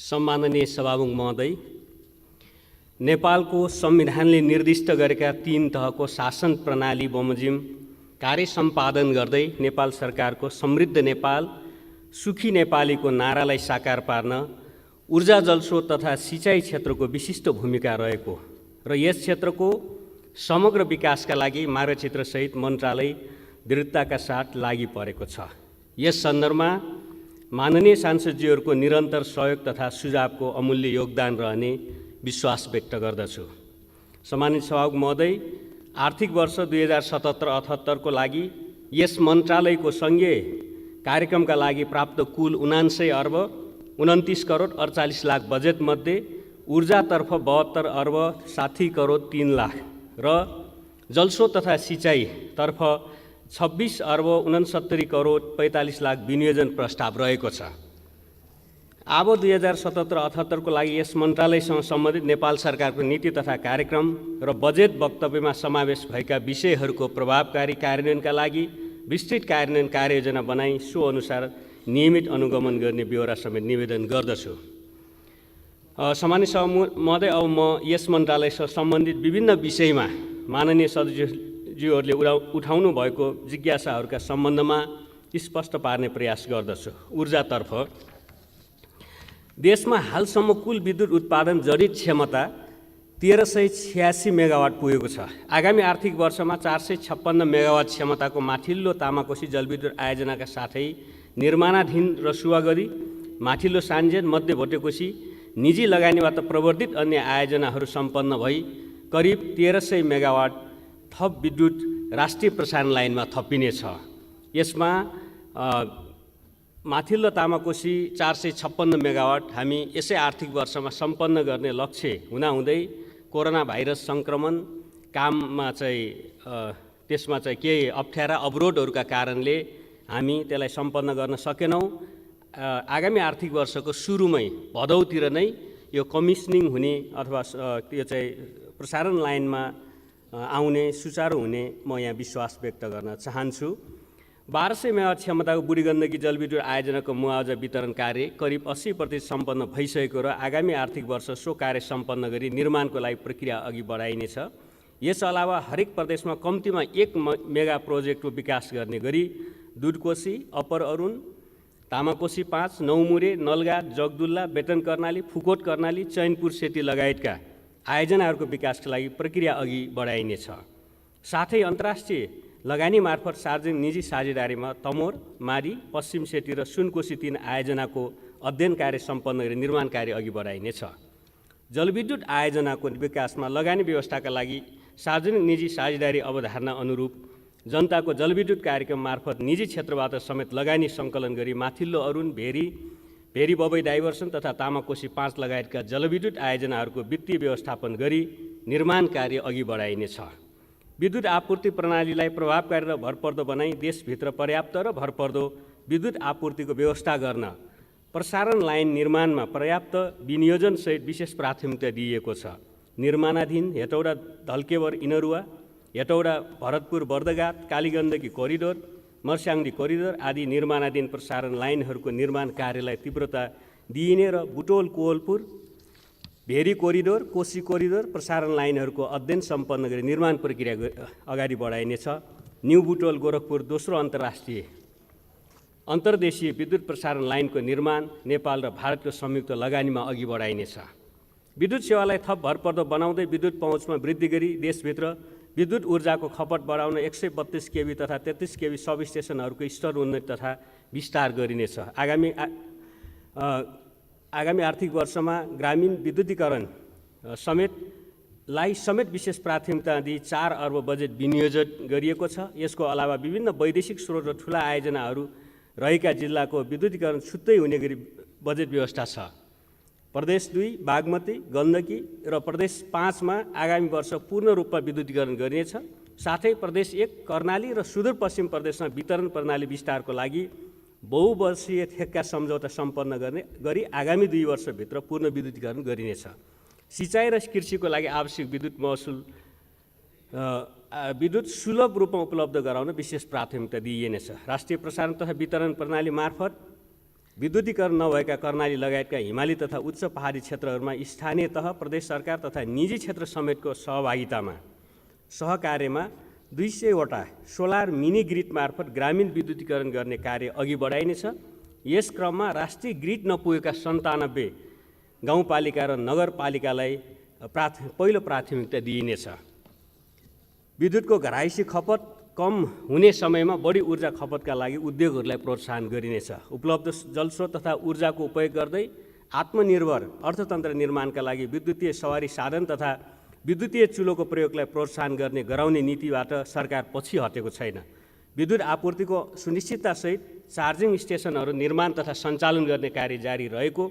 सम्माननीय सभामुख महोदय, नेपालको संविधानले निर्दिष्ट गरेका 3 तहको शासन प्रणाली बमोजिम कार्य सम्पादन गर्दै नेपाल सरकारको समृद्ध नेपाल, सुखी नेपालीको नारालाई साकार पार्न ऊर्जा जलस्रोत तथा सिँचाइ क्षेत्रको विशिष्ट भूमिका रहेको र यस क्षेत्रको समग्र विकासका लागि मार्गचित्रसहित मन्त्रालय दृढताका साथ लागि परेको छ। यस सन्दर्भमा माननीय सांसदज्यूहरूको निरन्तर सहयोग तथा सुझावको अमूल्य योगदान रहने विश्वास व्यक्त गर्दछु। सम्मानित सभामुख महोदय, आर्थिक वर्ष 2077-78 को लागि यस मन्त्रालयको सङ्घीय कार्यक्रमका लागि प्राप्त कुल 79 अर्ब 29 करोड 48 लाख बजेट मध्ये ऊर्जातर्फ 72 अर्ब 60 करोड 3 लाख र जलस्रोत तथा सिँचाइतर्फ 26 अर्ब 69 करोड 45 लाख विनियोजन प्रस्ताव रहेको छ। अब 2077-78 को लागि यस मन्त्रालयसँग सम्बन्धित नेपाल सरकारको नीति तथा कार्यक्रम र बजेट वक्तव्यमा समावेश भएका विषयहरूको प्रभावकारी कार्यान्वयनका लागि विस्तृत कार्यान्वयन कार्ययोजना बनाई सो अनुसार नियमित अनुगमन गर्ने ब्यौरा समेत निवेदन गर्दछु। सामान्य सभामुख महोदय, अब म यस मन्त्रालयसँग सम्बन्धित विभिन्न विषयमा माननीय सदस्यज्यूहरूले उठाउनु भएको जिज्ञासाहरूका सम्बन्धमा स्पष्ट पार्ने प्रयास गर्दछु। ऊर्जातर्फ देशमा हालसम्म कुल विद्युत उत्पादन जडित क्षमता 1386 मेगावाट पुगेको छ। आगामी आर्थिक वर्षमा 456 मेगावाट क्षमताको माथिल्लो तामाकोशी जलविद्युत आयोजनाका साथै निर्माणाधीन रसुवागढी, माथिल्लो सान्जेन, मध्य भोटेकोशी निजी लगानीबाट प्रवर्धित अन्य आयोजनाहरू सम्पन्न भई करिब 1300 मेगावाट थप विद्युत राष्ट्रिय प्रसारण लाइनमा थपिनेछ। यसमा माथिल्लो तामाकोशी 456 मेगावाट हामी यसै आर्थिक वर्षमा सम्पन्न गर्ने लक्ष्य हुँदाहुँदै कोरोना भाइरस सङ्क्रमण काममा चाहिँ त्यसमा चाहिँ केही अप्ठ्यारा अवरोधहरूका कारणले हामी त्यसलाई सम्पन्न गर्न सकेनौँ। आगामी आर्थिक वर्षको सुरुमै भदौतिर नै यो कमिसनिङ हुने अथवा त्यो चाहिँ प्रसारण लाइनमा आउने सुचारू हुने म यहाँ विश्वास व्यक्त गर्न चाहन्छु। 1200 मेगावाट क्षमताको बुढी गण्डकी जलविद्युत आयोजनाको मुआवजा वितरण कार्य करिब 80% सम्पन्न भइसकेको र आगामी आर्थिक वर्ष सो कार्य सम्पन्न गरी निर्माणको लागि प्रक्रिया अघि बढाइनेछ। यस अलावा हरेक प्रदेशमा कम्तीमा 1 मेगा प्रोजेक्टको विकास गर्ने गरी दुधकोशी, अप्पर अरुण, तामाकोशी 5, नौमुरे, नलगाट, जगदुल्ला, बेतन कर्णाली, फुकोट कर्णाली, चैनपुर सेती लगायतका आयोजनाहरूको विकासका लागि प्रक्रिया अघि बढाइनेछ। साथै अन्तर्राष्ट्रिय लगानी मार्फत सार्वजनिक निजी साझेदारीमा तमोर, मारी, पश्चिम सेती र सुनकोशी 3 आयोजनाको अध्ययन कार्य सम्पन्न गरी निर्माण कार्य अघि बढाइनेछ। जलविद्युत आयोजनाको विकासमा लगानी व्यवस्थाका लागि सार्वजनिक निजी साझेदारी अवधारणा अनुरूप जनताको जलविद्युत कार्यक्रम मार्फत निजी क्षेत्रबाट समेत लगानी सङ्कलन गरी माथिल्लो अरुण, भेरी बबई डाइभर्सन तथा तामाकोशी 5 लगायतका जलविद्युत आयोजनाहरूको वित्तीय व्यवस्थापन गरी निर्माण कार्य अघि बढाइनेछ। विद्युत आपूर्ति प्रणालीलाई प्रभावकारी र भरपर्दो बनाई देशभित्र पर्याप्त र भरपर्दो विद्युत आपूर्तिको व्यवस्था गर्न प्रसारण लाइन निर्माणमा पर्याप्त विनियोजनसहित विशेष प्राथमिकता दिइएको छ। निर्माणाधीन हेटौडा धल्केवर इनरुवा, हेटौडा भरतपुर बर्दघाट, कालीगण्डकी कोरिडोर, मर्स्याङ्दी कोरिडोर आदि निर्माणाधीन प्रसारण लाइनहरूको निर्माण कार्यलाई तीव्रता दिइने र बुटोल कोवलपुर, भेरी कोरिडोर, कोशी कोरिडोर प्रसारण लाइनहरूको अध्ययन सम्पन्न गरी निर्माण प्रक्रिया अगाडि बढाइनेछ। न्यू बुटोल गोरखपुर दोस्रो अन्तर्देशीय विद्युत प्रसारण लाइनको निर्माण नेपाल र भारतको संयुक्त लगानीमा अघि बढाइनेछ। विद्युत सेवालाई थप भरपर्दो बनाउँदै विद्युत पहुँचमा वृद्धि गरी देशभित्र विद्युत ऊर्जाको खपत बढाउन 132 केभी तथा 33 केभी सब स्टेसनहरूको स्तर उन्नति तथा विस्तार गरिनेछ। आगामी आर्थिक वर्षमा ग्रामीण विद्युतीकरण समेत विशेष प्राथमिकता दिई 4 अर्ब बजेट विनियोजन गरिएको छ। यसको अलावा विभिन्न वैदेशिक स्रोत र ठुला आयोजनाहरू रहेका जिल्लाको विद्युतीकरण छुट्टै हुने गरी बजेट व्यवस्था छ। प्रदेश 2 बागमती, गण्डकी र प्रदेश 5 मा आगामी वर्ष पूर्ण रूपमा विद्युतीकरण गरिनेछ। साथै प्रदेश 1 कर्णाली र सुदूरपश्चिम प्रदेशमा वितरण प्रणाली विस्तारको लागि बहुवर्षीय ठेक्का सम्झौता सम्पन्न गर्ने गरी आगामी 2 वर्षभित्र पूर्ण विद्युतीकरण गरिनेछ। सिँचाइ र कृषिको लागि आवश्यक विद्युत सुलभ रूपमा उपलब्ध गराउन विशेष प्राथमिकता दिइनेछ। राष्ट्रिय प्रसारण तथा वितरण प्रणाली मार्फत विद्युतीकरण नभएका कर्णाली लगायतका हिमाली तथा उच्च पहाडी क्षेत्रहरूमा स्थानीय तह, प्रदेश सरकार तथा निजी क्षेत्र समेतको सहभागितामा सहकार्यमा 200वटा सोलर मिनी ग्रिड मार्फत ग्रामीण विद्युतीकरण गर्ने कार्य अघि बढाइनेछ। यस क्रममा राष्ट्रिय ग्रिड नपुगेका 97 गाउँपालिका र नगरपालिकालाई पहिलो प्राथमिकता दिइनेछ। विद्युतको घरायसी खपत कम हुने समयमा बढी ऊर्जा खपतका लागि उद्योगहरूलाई प्रोत्साहन गरिनेछ। उपलब्ध जलस्रोत तथा ऊर्जाको उपयोग गर्दै आत्मनिर्भर अर्थतन्त्र निर्माणका लागि विद्युतीय सवारी साधन तथा विद्युतीय चुलोको प्रयोगलाई प्रोत्साहन गर्ने गराउने नीतिबाट सरकार पछि हटेको छैन। विद्युत आपूर्तिको सुनिश्चिततासहित चार्जिङ स्टेसनहरू निर्माण तथा सञ्चालन गर्ने कार्य जारी रहेको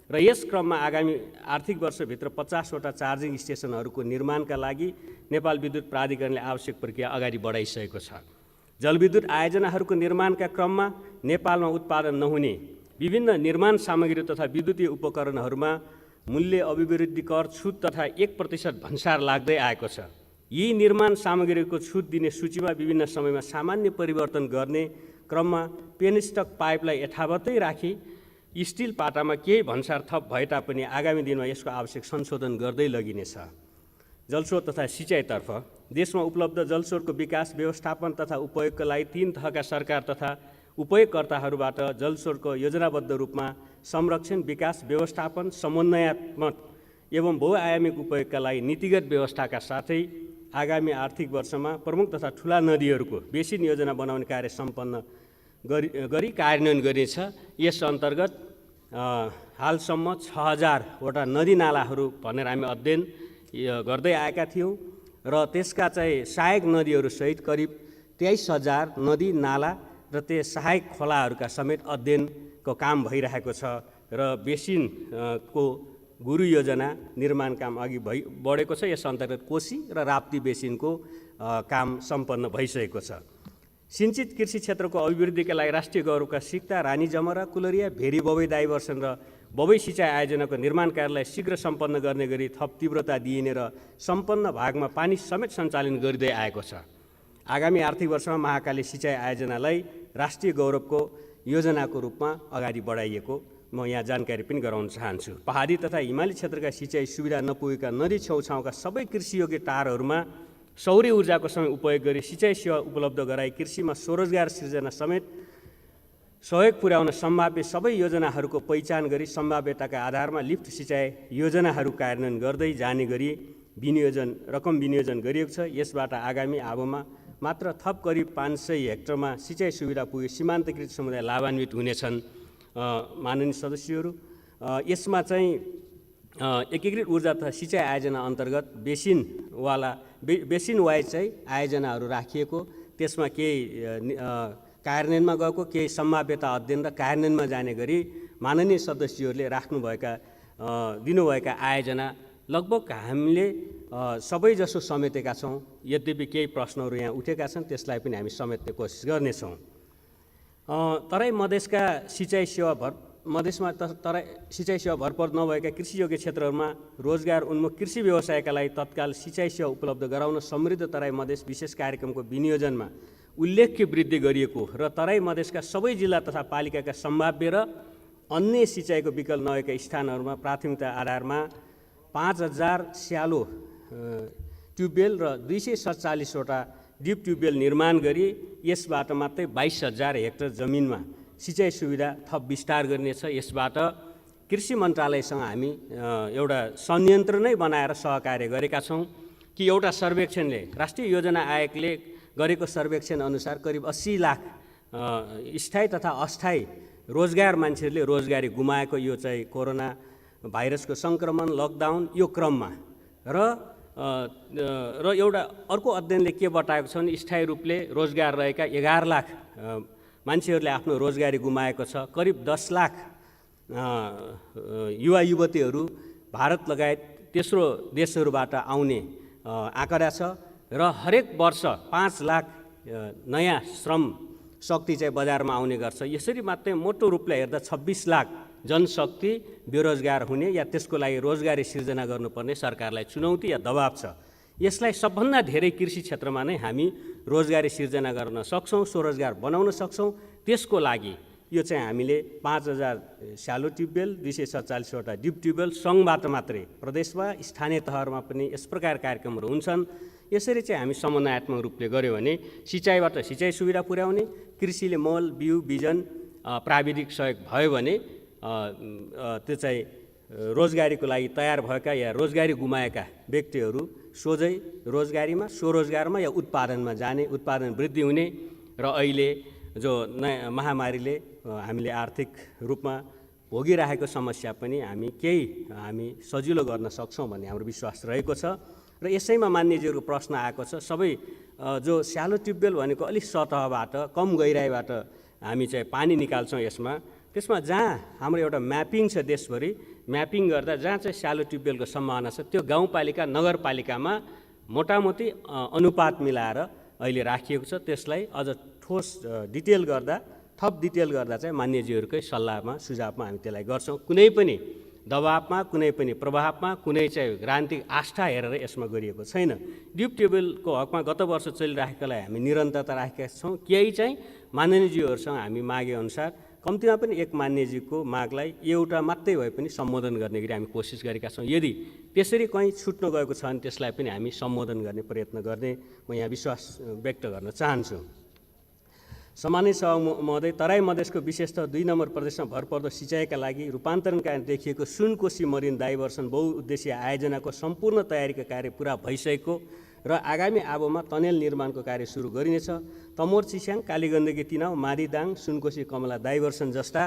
र यस क्रममा आगामी आर्थिक वर्षभित्र 50वटा चार्जिङ स्टेसनहरूको निर्माणका लागि नेपाल विद्युत प्राधिकरणले आवश्यक प्रक्रिया अगाडि बढाइसकेको छ। जलविद्युत आयोजनाहरूको निर्माणका क्रममा नेपालमा उत्पादन नहुने विभिन्न निर्माण सामग्री तथा विद्युतीय उपकरणहरूमा मूल्य अभिवृद्धि कर छुट तथा 1% भन्सार लाग्दै आएको छ। यी निर्माण सामग्रीको छुट दिने सूचीमा विभिन्न समयमा सामान्य परिवर्तन गर्ने क्रममा पेनस्टक पाइपलाई यथावतै राखी स्टिल पाटामा केही भन्सार थप भए तापनि आगामी दिनमा यसको आवश्यक संशोधन गर्दै लगिनेछ। जलस्रोत तथा सिँचाइतर्फ देशमा उपलब्ध जलस्रोतको विकास, व्यवस्थापन तथा उपयोगका लागि 3 तहका सरकार तथा उपयोगकर्ताहरूबाट जलस्रोतको योजनाबद्ध रूपमा संरक्षण, विकास, व्यवस्थापन, समन्वयात्मक एवं बहुआयामिक उपयोगका लागि नीतिगत व्यवस्थाका साथै आगामी आर्थिक वर्षमा प्रमुख तथा ठुला नदीहरूको बेसिन योजना बनाउने कार्य सम्पन्न गरी कार्यान्वयन गरिनेछ। यस अन्तर्गत हालसम्म 6000वटा नदीनालाहरू भनेर हामी अध्ययन गर्दै आएका थियौँ र त्यसका चाहिँ सहायक नदीहरूसहित करिब 23000 नदी नाला र त्यस सहायक खोलाहरूका समेत अध्ययनको काम भइरहेको छ र बेसिनको गुरु योजना निर्माण काम अघि बढेको छ। यस अन्तर्गत कोशी र राप्ती बेसिनको काम सम्पन्न भइसकेको छ। सिंचित कृषि क्षेत्रको अभिवृद्धिका लागि राष्ट्रिय गौरवका सिक्ता, रानी जमरा, कुलरिया, भेरी बबई डाइभर्सन र बबई सिँचाइ आयोजनाको निर्माण कार्यलाई शीघ्र सम्पन्न गर्ने गरी थप तीव्रता दिइने र सम्पन्न भागमा पानी समेत सञ्चालन गरिँदै आएको छ। आगामी आर्थिक वर्षमा महाकाली सिँचाइ आयोजनालाई राष्ट्रिय गौरवको योजनाको रूपमा अगाडि बढाइएको म यहाँ जानकारी पनि गराउन चाहन्छु। पहाडी तथा हिमाली क्षेत्रका सिँचाइ सुविधा नपुगेका नदी छेउछाउका सबै कृषियोग्य टारहरूमा सौर्य ऊर्जाको समय उपयोग गरी सिँचाइ सेवा उपलब्ध गराई कृषिमा स्वरोजगार सिर्जना समेत सहयोग पुर्याउन सम्भाव्य सबै योजनाहरूको पहिचान गरी सम्भाव्यताका आधारमा लिफ्ट सिँचाइ योजनाहरू कार्यान्वयन गर्दै जाने गरी रकम विनियोजन गरिएको छ। यसबाट आगामी आबोमा मात्र थप करिब 500 हेक्टरमा सिँचाइ सुविधा पुगे सीमान्तकृत समुदाय लाभान्वित हुनेछन्। माननीय सदस्यहरू, यसमा चाहिँ एकीकृत ऊर्जा तथा सिँचाइ आयोजना अन्तर्गत बेसिन वाइज चाहिँ आयोजनाहरू राखिएको, त्यसमा केही कार्यान्वयनमा गएको, केही सम्भाव्यता अध्ययन र कार्यान्वयनमा जाने गरी माननीय सदस्यहरूले दिनुभएका आयोजना लगभग हामीले सबैजसो समेटेका छौँ। यद्यपि केही प्रश्नहरू यहाँ उठेका छन्, त्यसलाई पनि हामी समेट्ने कोसिस गर्नेछौँ। तराई मधेसका मधेसमा तराई सिँचाइ सेवा भरपर्दो नभएका कृषियोग्य क्षेत्रहरूमा रोजगार उन्मुख कृषि व्यवसायका लागि तत्काल सिँचाइ सेवा उपलब्ध गराउन समृद्ध तराई मधेस विशेष कार्यक्रमको विनियोजनमा उल्लेख्य वृद्धि गरिएको र तराई मधेसका सबै जिल्ला तथा पालिकाका सम्भाव्य र अन्य सिँचाइको विकल्प नभएका स्थानहरूमा प्राथमिकता आधारमा 5000 स्यालो ट्युबवेल र 247वटा डिप ट्युबवेल निर्माण गरी यसबाट मात्रै 22000 हेक्टर जमिनमा सिँचाइ सुविधा थप विस्तार गरिनेछ। यसबाट कृषि मन्त्रालयसँग हामी एउटा संयन्त्र नै बनाएर सहकार्य गरेका छौँ कि एउटा सर्वेक्षणले राष्ट्रिय योजना आयोगले गरेको सर्वेक्षण अनुसार करिब 80 लाख स्थायी तथा अस्थायी रोजगार मान्छेहरूले रोजगारी गुमाएको यो चाहिँ कोरोना भाइरसको सङ्क्रमण, लकडाउन यो क्रममा र एउटा अर्को अध्ययनले के बताएको छ भने स्थायी रूपले रोजगार रहेका 11 लाख मान्छेहरूले आफ्नो रोजगारी गुमाएको छ। करिब 10 लाख युवा युवतीहरू भारत लगायत तेस्रो देशहरूबाट आउने आँकडा छ र हरेक वर्ष 5 लाख नयाँ श्रम शक्ति चाहिँ बजारमा आउने गर्छ। यसरी मात्रै मोटो रूपले हेर्दा 26 लाख जनशक्ति बेरोजगार हुने या त्यसको लागि रोजगारी सिर्जना गर्नुपर्ने सरकारलाई चुनौती या दबाब छ। यसलाई सबभन्दा धेरै कृषि क्षेत्रमा नै हामी रोजगारी सिर्जना गर्न सक्छौँ, स्वरोजगार बनाउन सक्छौँ। त्यसको लागि यो चाहिँ हामीले 5000 स्यालो ट्युबवेल, 247वटा डिप ट्युबवेल सङ्घबाट मात्रै, प्रदेशमा स्थानीय तहहरूमा पनि यस प्रकार कार्यक्रमहरू हुन्छन्। यसरी चाहिँ हामी समन्वयात्मक रूपले गऱ्यौँ भने सिँचाइबाट सिँचाइ सुविधा पुर्याउने, कृषिले मल, बिउ, बिजन, प्राविधिक सहयोग भयो भने त्यो चाहिँ रोजगारीको लागि तयार भएका या रोजगारी गुमाएका व्यक्तिहरू सोझै रोजगारीमा, स्वरोजगारमा या उत्पादनमा जाने, उत्पादन वृद्धि हुने र अहिले जो नयाँ महामारीले हामीले आर्थिक रूपमा भोगिरहेको समस्या पनि हामी सजिलो गर्न सक्छौँ भन्ने हाम्रो विश्वास रहेको छ। र यसैमा मान्यजीहरूको प्रश्न आएको छ, सबै जो स्यालो ट्युबवेल भनेको अलिक सतहबाट कम गहिराइबाट हामी चाहिँ पानी निकाल्छौँ त्यसमा जहाँ हाम्रो एउटा म्यापिङ छ, देशभरि म्यापिङ गर्दा जहाँ चाहिँ स्यालो ट्युबवेलको सम्भावना छ त्यो गाउँपालिका, नगरपालिकामा मोटामोटी अनुपात मिलाएर अहिले राखिएको छ। त्यसलाई अझ ठोस डिटेल गर्दा, थप डिटेल गर्दा चाहिँ मान्यजीहरूकै सल्लाहमा, सुझावमा हामी त्यसलाई गर्छौँ। कुनै पनि दबावमा, कुनै पनि प्रभावमा, कुनै चाहिँ राजनीतिक आस्था हेरेर यसमा गरिएको छैन। डिप ट्युबवेलको हकमा गत वर्ष चलिराखेकालाई हामी निरन्तरता राखेका छौँ। केही चाहिँ माननीयजीहरूसँग हामी मागे अनुसार कम्तीमा पनि एक मान्यजीको मागलाई एउटा मात्रै भए पनि सम्बोधन गर्ने गरी हामी कोसिस गरेका छौँ। यदि त्यसरी कहीँ छुट्न गएको छ भने त्यसलाई पनि हामी सम्बोधन गर्ने प्रयत्न गर्ने म यहाँ विश्वास व्यक्त गर्न चाहन्छु। सम्मानित सभामुख महोदय, तराई मधेसको विशेषतः 2 नम्बर प्रदेशमा भरपर्दो सिँचाइका लागि रूपान्तरणका देखिएको सुनकोशी मरिन डाइभर्सन बहुउद्देश्य आयोजनाको सम्पूर्ण तयारीका कार्य पुरा भइसकेको र आगामी आबोमा टनेल निर्माणको कार्य सुरु गरिनेछ। तमोर चिस्याङ, कालीगण्डकी तिनाउ, मारीदाङ, सुनकोशी कमला डाइभर्सन जस्ता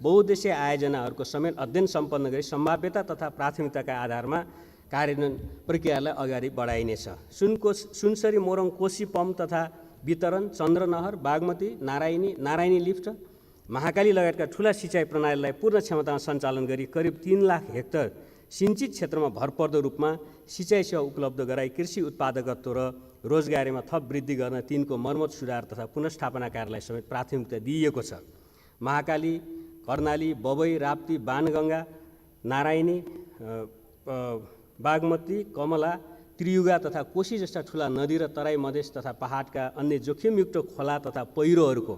बहुउद्देश्य आयोजनाहरूको समेत अध्ययन सम्पन्न गरी सम्भाव्यता तथा प्राथमिकताका आधारमा कार्यान्वयन प्रक्रियालाई अगाडि बढाइनेछ। सुनसरी मोरङ कोशी पम्प तथा वितरण, चन्द्रनहर, बागमती, नारायणी लिफ्ट, महाकाली लगायतका ठुला सिँचाइ प्रणालीलाई पूर्ण क्षमतामा सञ्चालन गरी करिब 3 लाख हेक्टर सिञ्चित क्षेत्रमा भरपर्दो रूपमा सिँचाइ सेवा उपलब्ध गराई कृषि उत्पादकत्व र रोजगारीमा थप वृद्धि गर्न तिनको मर्मत, सुधार तथा पुनर्स्थापना कार्यलाई समेत प्राथमिकता दिइएको छ। महाकाली, कर्णाली, बबई, राप्ती, बाणगङ्गा, नारायणी, बागमती, कमला, त्रियुगा तथा कोशी जस्ता ठुला नदी र तराई मधेस तथा पहाडका अन्य जोखिमयुक्त खोला तथा पहिरोहरूको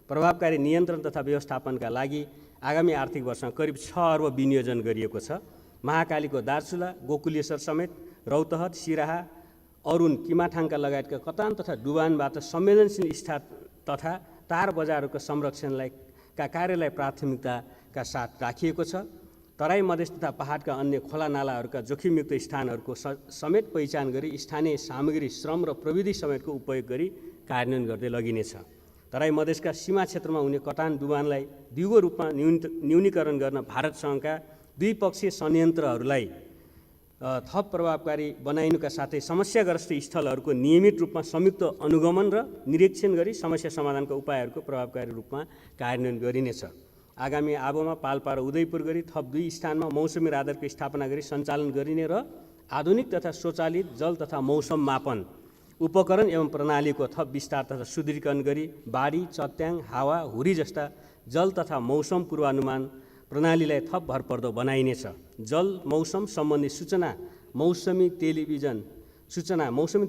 प्रभावकारी नियन्त्रण तथा व्यवस्थापनका लागि आगामी आर्थिक वर्षमा करिब 6 अर्ब विनियोजन गरिएको छ। महाकालीको दार्चुला, गोकुलेश्वर समेत रौतहट, सिराहा, अरुण, किमाठाङका लगायतका कटान तथा डुबानबाट संवेदनशील स्थान तथा तार बजारहरूको संरक्षणलाई कार्यलाई प्राथमिकताका साथ राखिएको छ। तराई मधेस तथा पहाडका अन्य खोला नालाहरूका जोखिमयुक्त स्थानहरूको समेत पहिचान गरी स्थानीय सामग्री, श्रम र प्रविधि समेतको उपयोग गरी कार्यान्वयन गर्दै लगिनेछ। तराई मधेसका सीमा क्षेत्रमा हुने कटान डुबानलाई दिगो रूपमा न्यूनीकरण गर्न भारतसँगका द्विपक्षीय संयन्त्रहरूलाई थप प्रभावकारी बनाइनुका साथै समस्याग्रस्त स्थलहरूको नियमित रूपमा संयुक्त अनुगमन र निरीक्षण गरी समस्या समाधानका उपायहरूको प्रभावकारी रूपमा कार्यान्वयन गरिनेछ। आगामी आबोमा पाल्पा र उदयपुर गरी थप 2 स्थानमा मौसमी राडारको स्थापना गरी सञ्चालन गरिने र आधुनिक तथा स्वचालित जल तथा मौसम मापन उपकरण एवं प्रणालीको थप विस्तार तथा सुदृढीकरण गरी बाढी, चट्याङ, हावा, हुरी जस्ता जल तथा मौसम पूर्वानुमान प्रणालीलाई थप भरपर्दो बनाइनेछ। जल मौसम सम्बन्धी सूचना मौसमी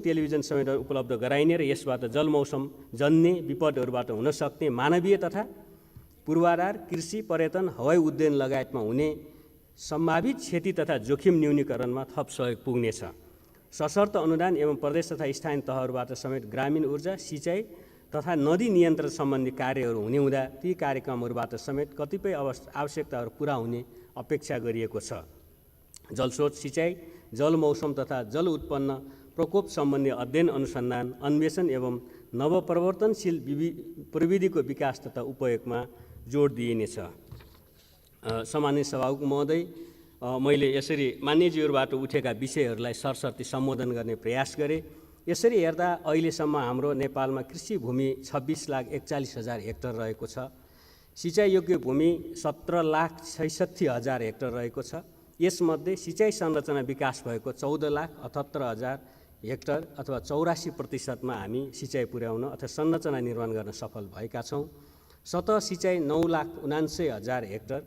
टेलिभिजन समेत उपलब्ध गराइने र यसबाट जल मौसम जन्य विपदहरूबाट हुन सक्ने मानवीय तथा पूर्वाधार, कृषि, पर्यटन, हवाई उड्डयन लगायतमा हुने सम्भावित क्षति तथा जोखिम न्यूनीकरणमा थप सहयोग पुग्नेछ। सशर्त अनुदान एवं प्रदेश तथा स्थानीय तहहरूबाट समेत ग्रामीण ऊर्जा, सिँचाइ तथा नदी नियन्त्रण सम्बन्धी कार्यहरू हुने हुँदा ती कार्यक्रमहरूबाट समेत कतिपय आवश्यकताहरू पुरा हुने अपेक्षा गरिएको छ। जलस्रोत, सिँचाइ, जल मौसम तथा जल उत्पन्न प्रकोप सम्बन्धी अध्ययन, अनुसन्धान, अन्वेषण एवं नवप्रवर्तनशील प्रविधिको विकास तथा उपयोगमा जोड दिइनेछ। सम्मानित सभामुख महोदय, मैले यसरी मान्यजीहरूबाट उठेका विषयहरूलाई सरसर्ती सम्बोधन गर्ने प्रयास गरेँ। यसरी हेर्दा अहिलेसम्म हाम्रो नेपालमा कृषि भूमि 26,41,000 हेक्टर रहेको छ। सिँचाइयोग्य भूमि 17,66,000 हेक्टर रहेको छ। यसमध्ये सिँचाइ संरचना विकास भएको 14,78,000 हेक्टर अथवा 84% हामी सिँचाइ पुर्याउन अथवा संरचना निर्माण गर्न सफल भएका छौँ। सतह सिँचाइ 9,79,000 हेक्टर,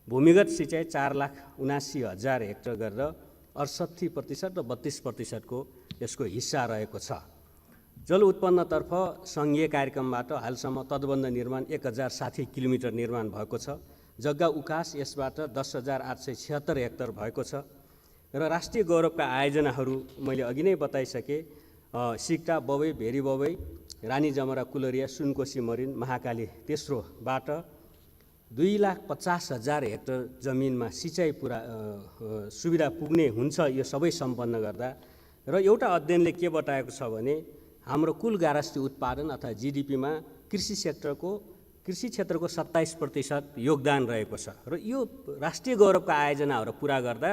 भूमिगत सिँचाइ 4,79,000 हेक्टर गरेर 68% र 32% को यसको हिस्सा रहेको छ। जल उत्पन्नतर्फ सङ्घीय कार्यक्रमबाट हालसम्म तटबन्ध निर्माण 1060 किलोमिटर निर्माण भएको छ। जग्गा उकास यसबाट 10,876 हेक्टर भएको छ र राष्ट्रिय गौरवका आयोजनाहरू मैले अघि नै बताइसकेँ। सिक्टा, बबई, भेरी बबई, रानी जमरा, कुलरिया, सुनकोशी मरिन, महाकाली तेस्रोबाट 2,50,000 हेक्टर जमिनमा सिँचाइ सुविधा पुग्ने हुन्छ यो सबै सम्पन्न गर्दा। र एउटा अध्ययनले के बताएको छ भने हाम्रो कुल गारस्टी उत्पादन अथवा जीडीपीमा कृषि क्षेत्रको 27% योगदान रहेको छ र यो राष्ट्रिय गौरवका आयोजनाहरू पुरा गर्दा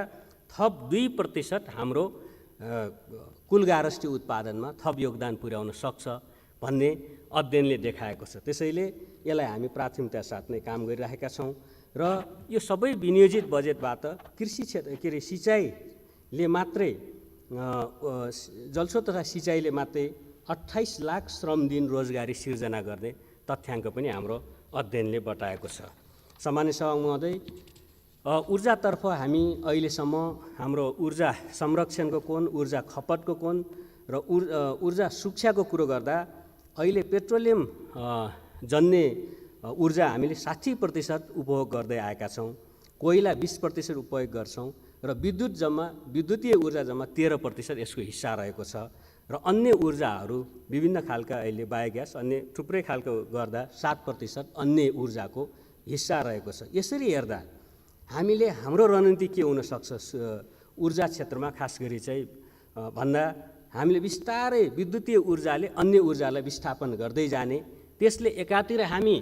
थप 2% हाम्रो कुल गारस्टी उत्पादनमा थप योगदान पुर्याउन सक्छ भन्ने अध्ययनले देखाएको छ। त्यसैले यसलाई हामी प्राथमिकता साथ नै काम गरिरहेका छौँ र यो सबै विनियोजित बजेटबाट कृषि क्षेत्र सिँचाइले मात्रै जलस्रोत तथा सिँचाइले मात्रै 28 लाख श्रम दिन रोजगारी सिर्जना गर्ने तथ्याङ्क पनि हाम्रो अध्ययनले बताएको छ। सामान्य सभा महोदय, ऊर्जातर्फ हामी अहिलेसम्म हाम्रो ऊर्जा संरक्षणको कोण, ऊर्जा खपतको कोण र ऊर्जा सुरक्षाको कुरो गर्दा अहिले पेट्रोलियम जन्य ऊर्जा हामीले 60% उपभोग गर्दै आएका छौँ, कोइला 20% उपयोग गर्छौँ र विद्युतीय ऊर्जा जम्मा 13% यसको हिस्सा रहेको छ र अन्य ऊर्जाहरू विभिन्न खालका अहिले बायोग्यास अन्य थुप्रै खालको गर्दा 7% अन्य ऊर्जाको हिस्सा रहेको छ। यसरी हेर्दा हामीले हाम्रो रणनीति के हुनसक्छ ऊर्जा क्षेत्रमा खास गरी चाहिँ भन्दा हामीले बिस्तारै विद्युतीय ऊर्जाले अन्य ऊर्जालाई विस्थापन गर्दै जाने, त्यसले एकातिर हामी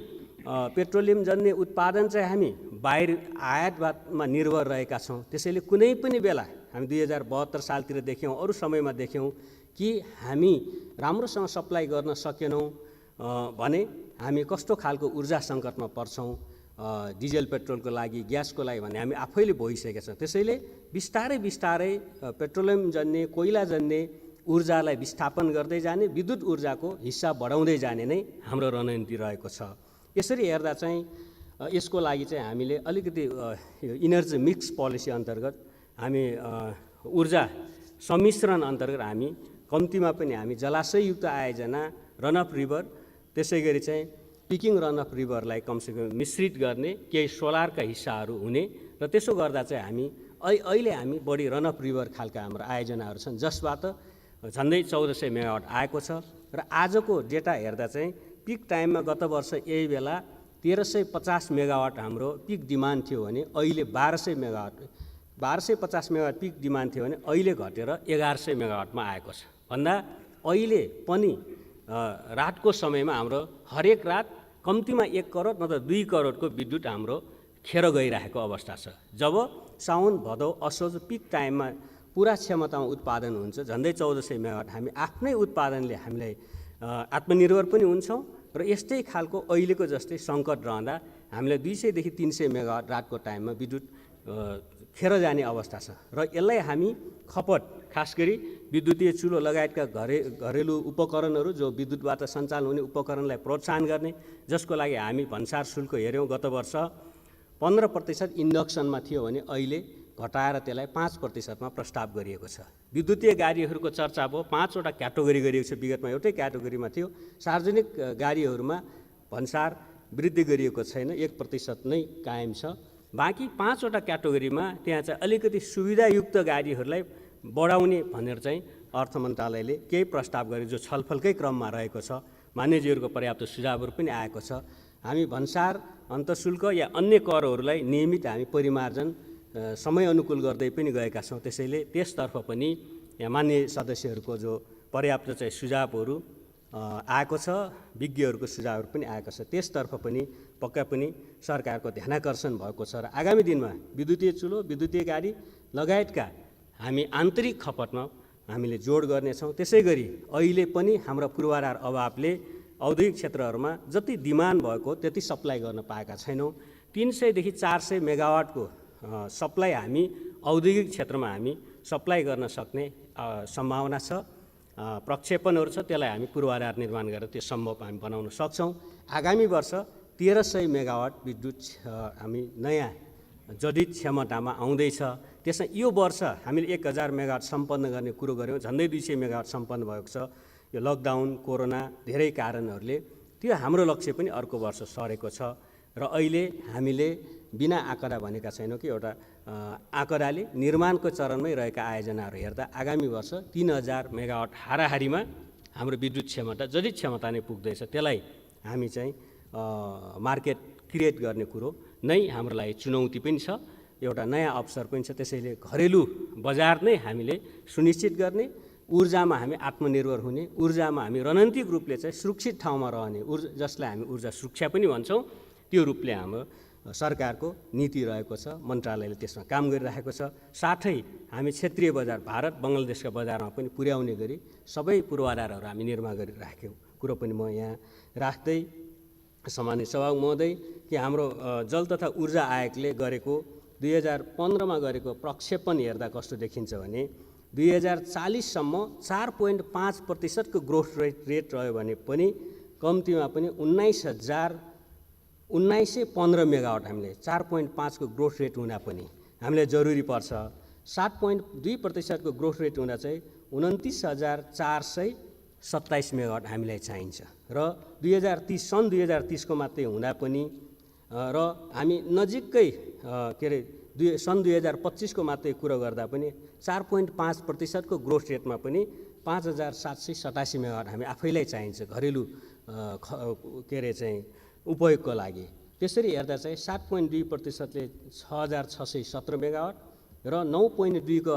पेट्रोलियम जन्य उत्पादन चाहिँ हामी बाहिर आयातमा निर्भर रहेका छौँ। त्यसैले कुनै पनि बेला हामी 2072 सालतिर देख्यौँ, अरू समयमा देख्यौँ कि हामी राम्रोसँग सप्लाई गर्न सकेनौँ भने हामी कस्तो खालको ऊर्जा सङ्कटमा पर्छौँ, डिजल पेट्रोलको लागि, ग्यासको लागि भने हामी आफैले भोगिसकेका छौँ। त्यसैले बिस्तारै पेट्रोलियम जन्य, कोइला जन्य ऊर्जालाई विस्थापन गर्दै जाने, विद्युत ऊर्जाको हिस्सा बढाउँदै जाने नै हाम्रो रणनीति रहेको छ। यसरी हेर्दा चाहिँ यसको लागि चाहिँ हामीले अलिकति इनर्जी मिक्स पोलिसी अन्तर्गत हामी ऊर्जा सम्मिश्रण अन्तर्गत हामी कम्तीमा पनि हामी जलाशययुक्त आयोजना, रन अफ रिभर, त्यसै गरी चाहिँ पिकिङ रन अफ रिभरलाई कमसेकम मिश्रित गर्ने, केही सोलरका हिस्साहरू हुने र त्यसो गर्दा चाहिँ हामी अहिले हामी बढी रन अफ रिभर खालका हाम्रो आयोजनाहरू छन् जसबाट झन्डै 1400 मेगावाट आएको छ र आजको डेटा हेर्दा चाहिँ पिक टाइममा गत वर्ष यही बेला 1350 मेगावाट हाम्रो पिक डिमान्ड थियो भने अहिले 1250 मेगावाट पिक डिमान्ड थियो भने अहिले घटेर 1100 मेगावाटमा आएको छ। भन्दा अहिले पनि रातको समयमा हाम्रो हरेक रात कम्तीमा 1 करोड नत्र 2 करोडको विद्युत हाम्रो खेर गइरहेको अवस्था छ। जब साउन, भदौ, असोज पिक टाइममा पुरा क्षमतामा उत्पादन हुन्छ, झन्डै 1400 मेगावाट हामी आफ्नै उत्पादनले हामीलाई आत्मनिर्भर पनि हुन्छौँ र यस्तै खालको अहिलेको जस्तै सङ्कट रहँदा हामीलाई 200 देखि 300 मेगावाट रातको टाइममा विद्युत खेर जाने अवस्था छ र यसलाई हामी खपत खास गरी विद्युतीय चुलो लगायतका घरेलु उपकरणहरू जो विद्युतबाट सञ्चालन हुने उपकरणलाई प्रोत्साहन गर्ने, जसको लागि हामी भन्सार शुल्क हेऱ्यौँ, गत वर्ष 15% इन्डक्सनमा थियो भने अहिले घटाएर त्यसलाई 5%मा प्रस्ताव गरिएको छ। विद्युतीय गाडीहरूको चर्चा भयो, 5वटा क्याटेगोरी गरिएको छ, विगतमा एउटै क्याटेगोरीमा थियो। सार्वजनिक गाडीहरूमा भन्सार वृद्धि गरिएको छैन, 1% नै कायम छ। बाँकी 5वटा क्याटेगोरीमा त्यहाँ चाहिँ अलिकति सुविधायुक्त गाडीहरूलाई बढाउने भनेर चाहिँ अर्थ मन्त्रालयले केही प्रस्ताव गरे जो छलफलकै क्रममा रहेको छ। मान्यजीहरूको पर्याप्त सुझावहरू पनि आएको छ। हामी भन्सार अन्तःशुल्क या अन्य करहरूलाई नियमित हामी परिमार्जन समय अनुकूल गर्दै पनि गएका छौँ। त्यसैले त्यसतर्फ पनि यहाँ मान्य सदस्यहरूको जो पर्याप्त चाहिँ सुझावहरू आएको छ, विज्ञहरूको सुझावहरू पनि आएको छ, त्यसतर्फ पनि पक्का पनि सरकारको ध्यानाकर्षण भएको छ र आगामी दिनमा विद्युतीय चुलो, विद्युतीय गाडी लगायतका हामी आन्तरिक खपतमा हामीले जोड गर्नेछौँ। त्यसै गरी अहिले पनि हाम्रा पूर्वाधार अभावले औद्योगिक क्षेत्रहरूमा जति डिमान्ड भएको त्यति सप्लाई गर्न पाएका छैनौँ। 300 देखि 400 मेगावाटको सप्लाई हामी औद्योगिक क्षेत्रमा हामी सप्लाई गर्न सक्ने सम्भावना छ, प्रक्षेपणहरू छ, त्यसलाई हामी पूर्वाधार निर्माण गरेर त्यो सम्भव हामी बनाउन सक्छौँ। आगामी वर्ष 1300 मेगावाट विद्युत हामी नयाँ जडित क्षमतामा आउँदैछ। त्यसमा यो वर्ष हामीले 1000 मेगावाट सम्पन्न गर्ने कुरो गऱ्यौँ, झन्डै 200 मेगावाट सम्पन्न भएको छ। यो लकडाउन कोरोना धेरै कारणहरूले त्यो हाम्रो लक्ष्य पनि अर्को वर्ष सरेको छ र अहिले हामीले बिना आँकडा भनेका छैनौँ कि एउटा आँकडाले निर्माणको चरणमै रहेका आयोजनाहरू हेर्दा आगामी वर्ष 3000 मेगावाट हाराहारीमा हाम्रो विद्युत क्षमता जति क्षमता नै पुग्दैछ त्यसलाई हामी चाहिँ मार्केट क्रिएट गर्ने कुरो नै हाम्रो लागि चुनौती पनि छ, एउटा नयाँ अवसर पनि छ। त्यसैले घरेलु बजार नै हामीले सुनिश्चित गर्ने, ऊर्जामा हामी आत्मनिर्भर हुने, ऊर्जामा हामी रणनीतिक रूपले चाहिँ सुरक्षित ठाउँमा रहने, जसलाई हामी ऊर्जा सुरक्षा पनि भन्छौँ, त्यो रूपले हाम्रो सरकारको नीति रहेको छ, मन्त्रालयले त्यसमा काम गरिरहेको छ। साथै हामी क्षेत्रीय बजार भारत बङ्गलादेशका बजारमा पनि पुर्याउने गरी सबै पूर्वाधारहरू हामी निर्माण गरिराखेको कुरो पनि म यहाँ राख्दै सामान्य सभामुख महोदय कि हाम्रो जल तथा ऊर्जा आयोगले गरेको 2015मा गरेको प्रक्षेपण हेर्दा कस्तो देखिन्छ भने 2040सम्म 4.5% ग्रोथ रेट रह्यो भने पनि कम्तीमा पनि 1915 मेगावाट हामीले 4.5 को ग्रोथ रेट हुँदा पनि हामीलाई जरुरी पर्छ। 7.2% ग्रोथ रेट हुँदा चाहिँ 29,427 मेगावाट हामीलाई चाहिन्छ र 2030 को मात्रै हुँदा पनि र हामी नजिकै के अरे सन् 2025 को मात्रै कुरो गर्दा पनि 4.5% को ग्रोथ रेटमा पनि 5,787 मेगावाट हामी आफैलाई चाहिन्छ घरेलु के अरे चाहिँ उपयोगको लागि। त्यसरी हेर्दा चाहिँ 7.2%ले 6,617 मेगावाट र 9.2 को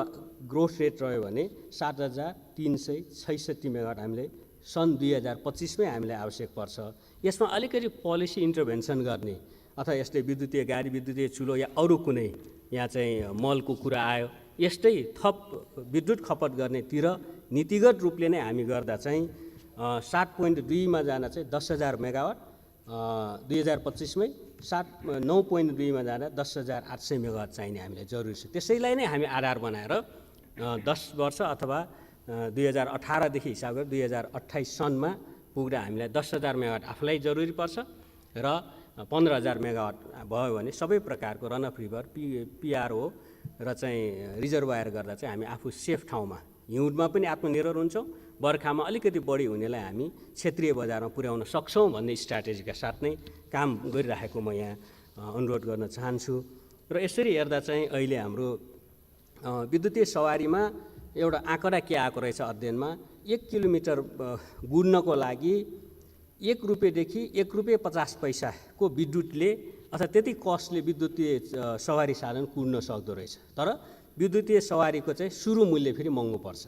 ग्रोथ रेट रह्यो भने 7,366 मेगावाट हामीले सन् 2025मै हामीलाई आवश्यक पर्छ। यसमा अलिकति पोलिसी इन्टरभेन्सन गर्ने अथवा यस्तै विद्युतीय गाडी, विद्युतीय चुलो या अरू कुनै यहाँ चाहिँ मलको कुरा आयो, यस्तै थप विद्युत खपत गर्नेतिर नीतिगत रूपले नै हामी गर्दा चाहिँ 7.2मा जान चाहिँ 10,000 मेगावाट 2025मै 9.2मा जाँदा 10,800 मेगावाट चाहिने हामीलाई जरुरी छ। त्यसैलाई नै हामी आधार बनाएर 10 वर्ष अथवा 2018 देखि हिसाब गरेर 2028 सनमा पुग्दा हामीलाई 10,000 मेगावाट आफूलाई जरुरी पर्छ र 15,000 मेगावाट भयो भने सबै प्रकारको रन अफ रिभर पिआरओ र चाहिँ रिजर्वायर गर्दा चाहिँ हामी आफू सेफ ठाउँमा हिउँदमा पनि आत्मनिर्भर हुन्छौँ, बर्खामा अलिकति बढी हुनेलाई हामी क्षेत्रीय बजारमा पुर्याउन सक्छौँ भन्ने स्ट्राटेजीका साथ नै काम गरिरहेको म यहाँ अनुरोध गर्न चाहन्छु। र यसरी हेर्दा चाहिँ अहिले हाम्रो विद्युतीय सवारीमा एउटा आँकडा के आएको रहेछ अध्ययनमा, 1 किलोमिटर गुड्नको लागि 1 रुपियाँदेखि 1 रुपियाँ 50 पैसाको विद्युतले अथवा त्यति कस्टले विद्युतीय सवारी साधन कुद्न सक्दो रहेछ। तर विद्युतीय सवारीको चाहिँ सुरु मूल्य फेरि महँगो पर्छ।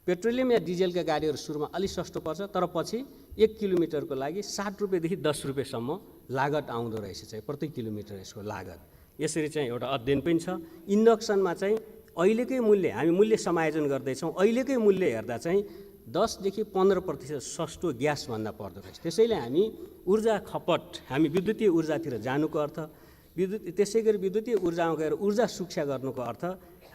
पेट्रोलियम या डिजेलका गाडीहरू सुरुमा अलि सस्तो पर्छ, तर पछि 1 किलोमिटरको लागि 60 रुपियाँदेखि 10 रुपियाँसम्म लागत आउँदो रहेछ चाहिँ प्रति किलोमिटर यसको लागत। यसरी चाहिँ एउटा अध्ययन पनि छ। इन्डक्सनमा चाहिँ अहिलेकै मूल्य हामी मूल्य समायोजन गर्दैछौँ, अहिलेकै मूल्य हेर्दा चाहिँ 10 देखि 15% सस्तो ग्यासभन्दा पर्दो रहेछ। त्यसैले हामी ऊर्जा खपत हामी विद्युतीय ऊर्जातिर जानुको अर्थ त्यसै गरी विद्युतीय ऊर्जामा गएर ऊर्जा सुरक्षा गर्नुको अर्थ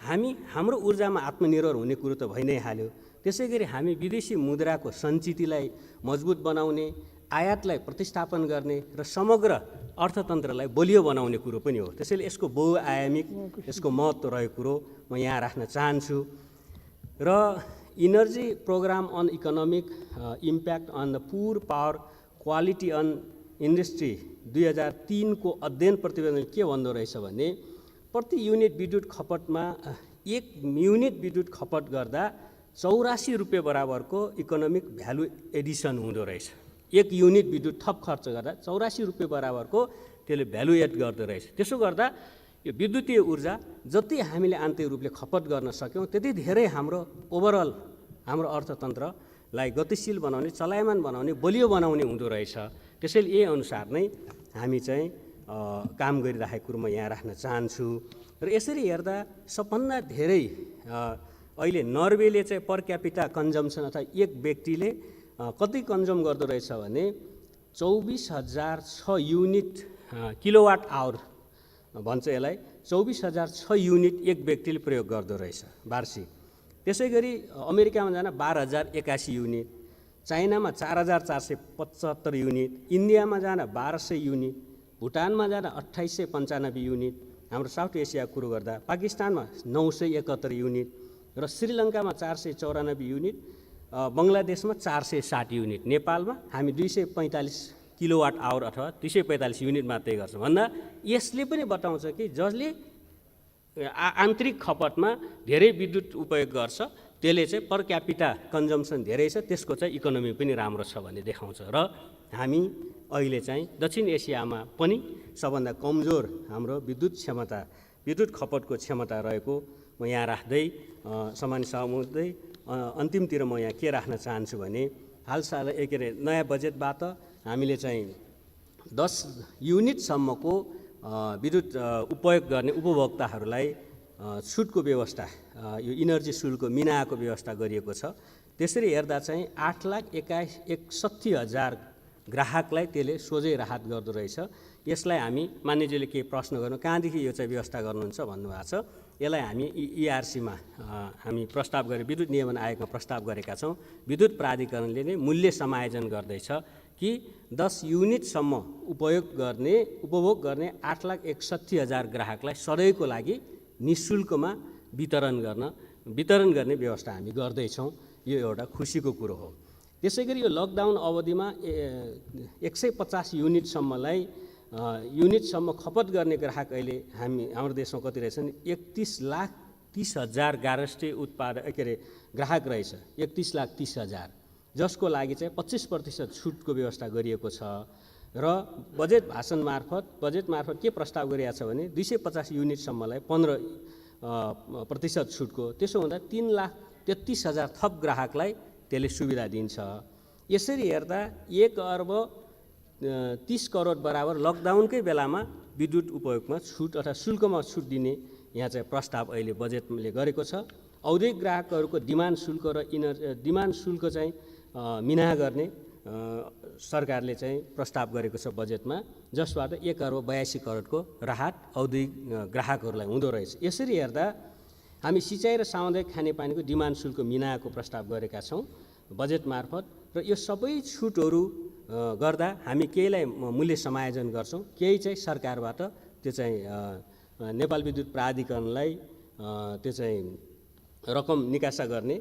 हामी हाम्रो ऊर्जामा आत्मनिर्भर हुने कुरो त भइ नै हाल्यो। त्यसै गरी हामी विदेशी मुद्राको सञ्चितिलाई मजबुत बनाउने, आयातलाई प्रतिस्थापन गर्ने र समग्र अर्थतन्त्रलाई बलियो बनाउने कुरो पनि हो। त्यसैले यसको बहुआयामिक यसको महत्त्व रहेको कुरो म यहाँ राख्न चाहन्छु। र energy program on economic impact on the poor power quality on industry 2003 को अध्ययन प्रतिवेदन के भन्दो रहेछ भने प्रति युनिट विद्युत खपतमा 1 युनिट विद्युत खपत गर्दा 84 रुपियाँ बराबरको इकोनोमिक भ्यालु एडिसन हुँदो रहेछ। 1 युनिट विद्युत थप खर्च गर्दा 84 रुपियाँ बराबरको त्यसले भ्यालु एड गर्दो रहेछ। त्यसो गर्दा यो विद्युतीय ऊर्जा जति हामीले आन्तरिक रूपले खपत गर्न सक्यौँ त्यति धेरै हाम्रो ओभरअल हाम्रो अर्थतन्त्रलाई गतिशील बनाउने, चलायमान बनाउने, बलियो बनाउने हुँदो रहेछ। त्यसैले यही अनुसार नै हामी चाहिँ काम गरिरहेको कुरो म यहाँ राख्न चाहन्छु। र यसरी हेर्दा सबभन्दा धेरै अहिले नर्वेले चाहिँ पर क्यापिटा कन्जम्सन अथवा एक व्यक्तिले कति कन्ज्युम गर्दो रहेछ भने 24,006 युनिट किलोवाट आवर भन्छ यसलाई। 24,006 युनिट एक व्यक्तिले प्रयोग गर्दो रहेछ वार्षिक। त्यसै गरी अमेरिकामा जान 12,081 युनिट, चाइनामा 4,475 युनिट, इन्डियामा जान 1,200 युनिट, भुटानमा जान 2,895 युनिट, हाम्रो साउथ एसियाको कुरो गर्दा पाकिस्तानमा 971 युनिट र श्रीलङ्कामा 494 युनिट बङ्गलादेशमा 460 युनिट, नेपालमा हामी 245 किलोवाट आवर अथवा 245 युनिट मात्रै गर्छौँ भन्दा यसले पनि बताउँछ कि जसले आन्तरिक खपतमा धेरै विद्युत उपयोग गर्छ त्यसले चाहिँ पर क्यापिटा कन्जम्सन धेरै छ, त्यसको चाहिँ इकोनोमी पनि राम्रो छ भन्ने देखाउँछ। र हामी अहिले चाहिँ दक्षिण एसियामा पनि सबभन्दा कमजोर हाम्रो विद्युत खपतको क्षमता रहेको म यहाँ राख्दै सामान्य सभामुखलाई अन्तिमतिर म यहाँ के राख्न चाहन्छु भने हालसाल नयाँ बजेटबाट हामीले चाहिँ 10 युनिटसम्मको विद्युत उपयोग गर्ने उपभोक्ताहरूलाई छुटको व्यवस्था, यो इनर्जी शुल्क मिनाएको व्यवस्था गरिएको छ। त्यसरी हेर्दा चाहिँ 8,61,000 ग्राहकलाई त्यसले सोझै राहत गर्दो रहेछ। यसलाई हामी मान्यजीले के प्रश्न गर्नु कहाँदेखि यो चाहिँ व्यवस्था गर्नुहुन्छ भन्नुभएको छ। यसलाई हामी इआरसीमा हामी प्रस्ताव गरे विद्युत नियमन आयोगमा प्रस्ताव गरेका छौँ। विद्युत प्राधिकरणले नै मूल्य समायोजन गर्दैछ कि 10 युनिटसम्म उपभोग गर्ने 8,61,000 ग्राहकलाई सधैँको लागि निःशुल्कमा वितरण गर्ने व्यवस्था हामी गर्दैछौँ। यो एउटा खुसीको कुरो हो। त्यसै गरी यो लकडाउन अवधिमा 150 युनिटसम्म खपत गर्ने ग्राहक अहिले हाम्रो देशमा कति रहेछन् 31,30,000 गारस्टे ग्राहक रहेछ 31,30,000, जसको लागि चाहिँ 25% छुटको व्यवस्था गरिएको छ। र बजेट मार्फत के प्रस्ताव गरिएको छ भने 250 युनिटसम्मलाई 15% छुटको, त्यसो हुँदा 3,33,000 थप ग्राहकलाई त्यसले सुविधा दिन्छ। यसरी हेर्दा 1,30 करोड बराबर लकडाउनकै बेलामा विद्युत उपयोगमा छुट अथवा शुल्कमा छुट दिने यहाँ चाहिँ प्रस्ताव अहिले बजेटले गरेको छ। औद्योगिक ग्राहकहरूको डिमान्ड शुल्क चाहिँ मिना गर्ने सरकारले चाहिँ प्रस्ताव गरेको छ बजेटमा, जसबाट 1,82 करोडको राहत औद्योगिक ग्राहकहरूलाई हुँदो रहेछ। यसरी हेर्दा हामी सिँचाइ र सामुदायिक खानेपानीको डिमान्ड शुल्क मिनाएको प्रस्ताव गरेका छौँ बजेट मार्फत। र यो सबै छुटहरू गर्दा हामी केहीलाई मूल्य समायोजन गर्छौँ, केही चाहिँ सरकारबाट त्यो चाहिँ नेपाल विद्युत प्राधिकरणलाई त्यो चाहिँ रकम निकासा गर्ने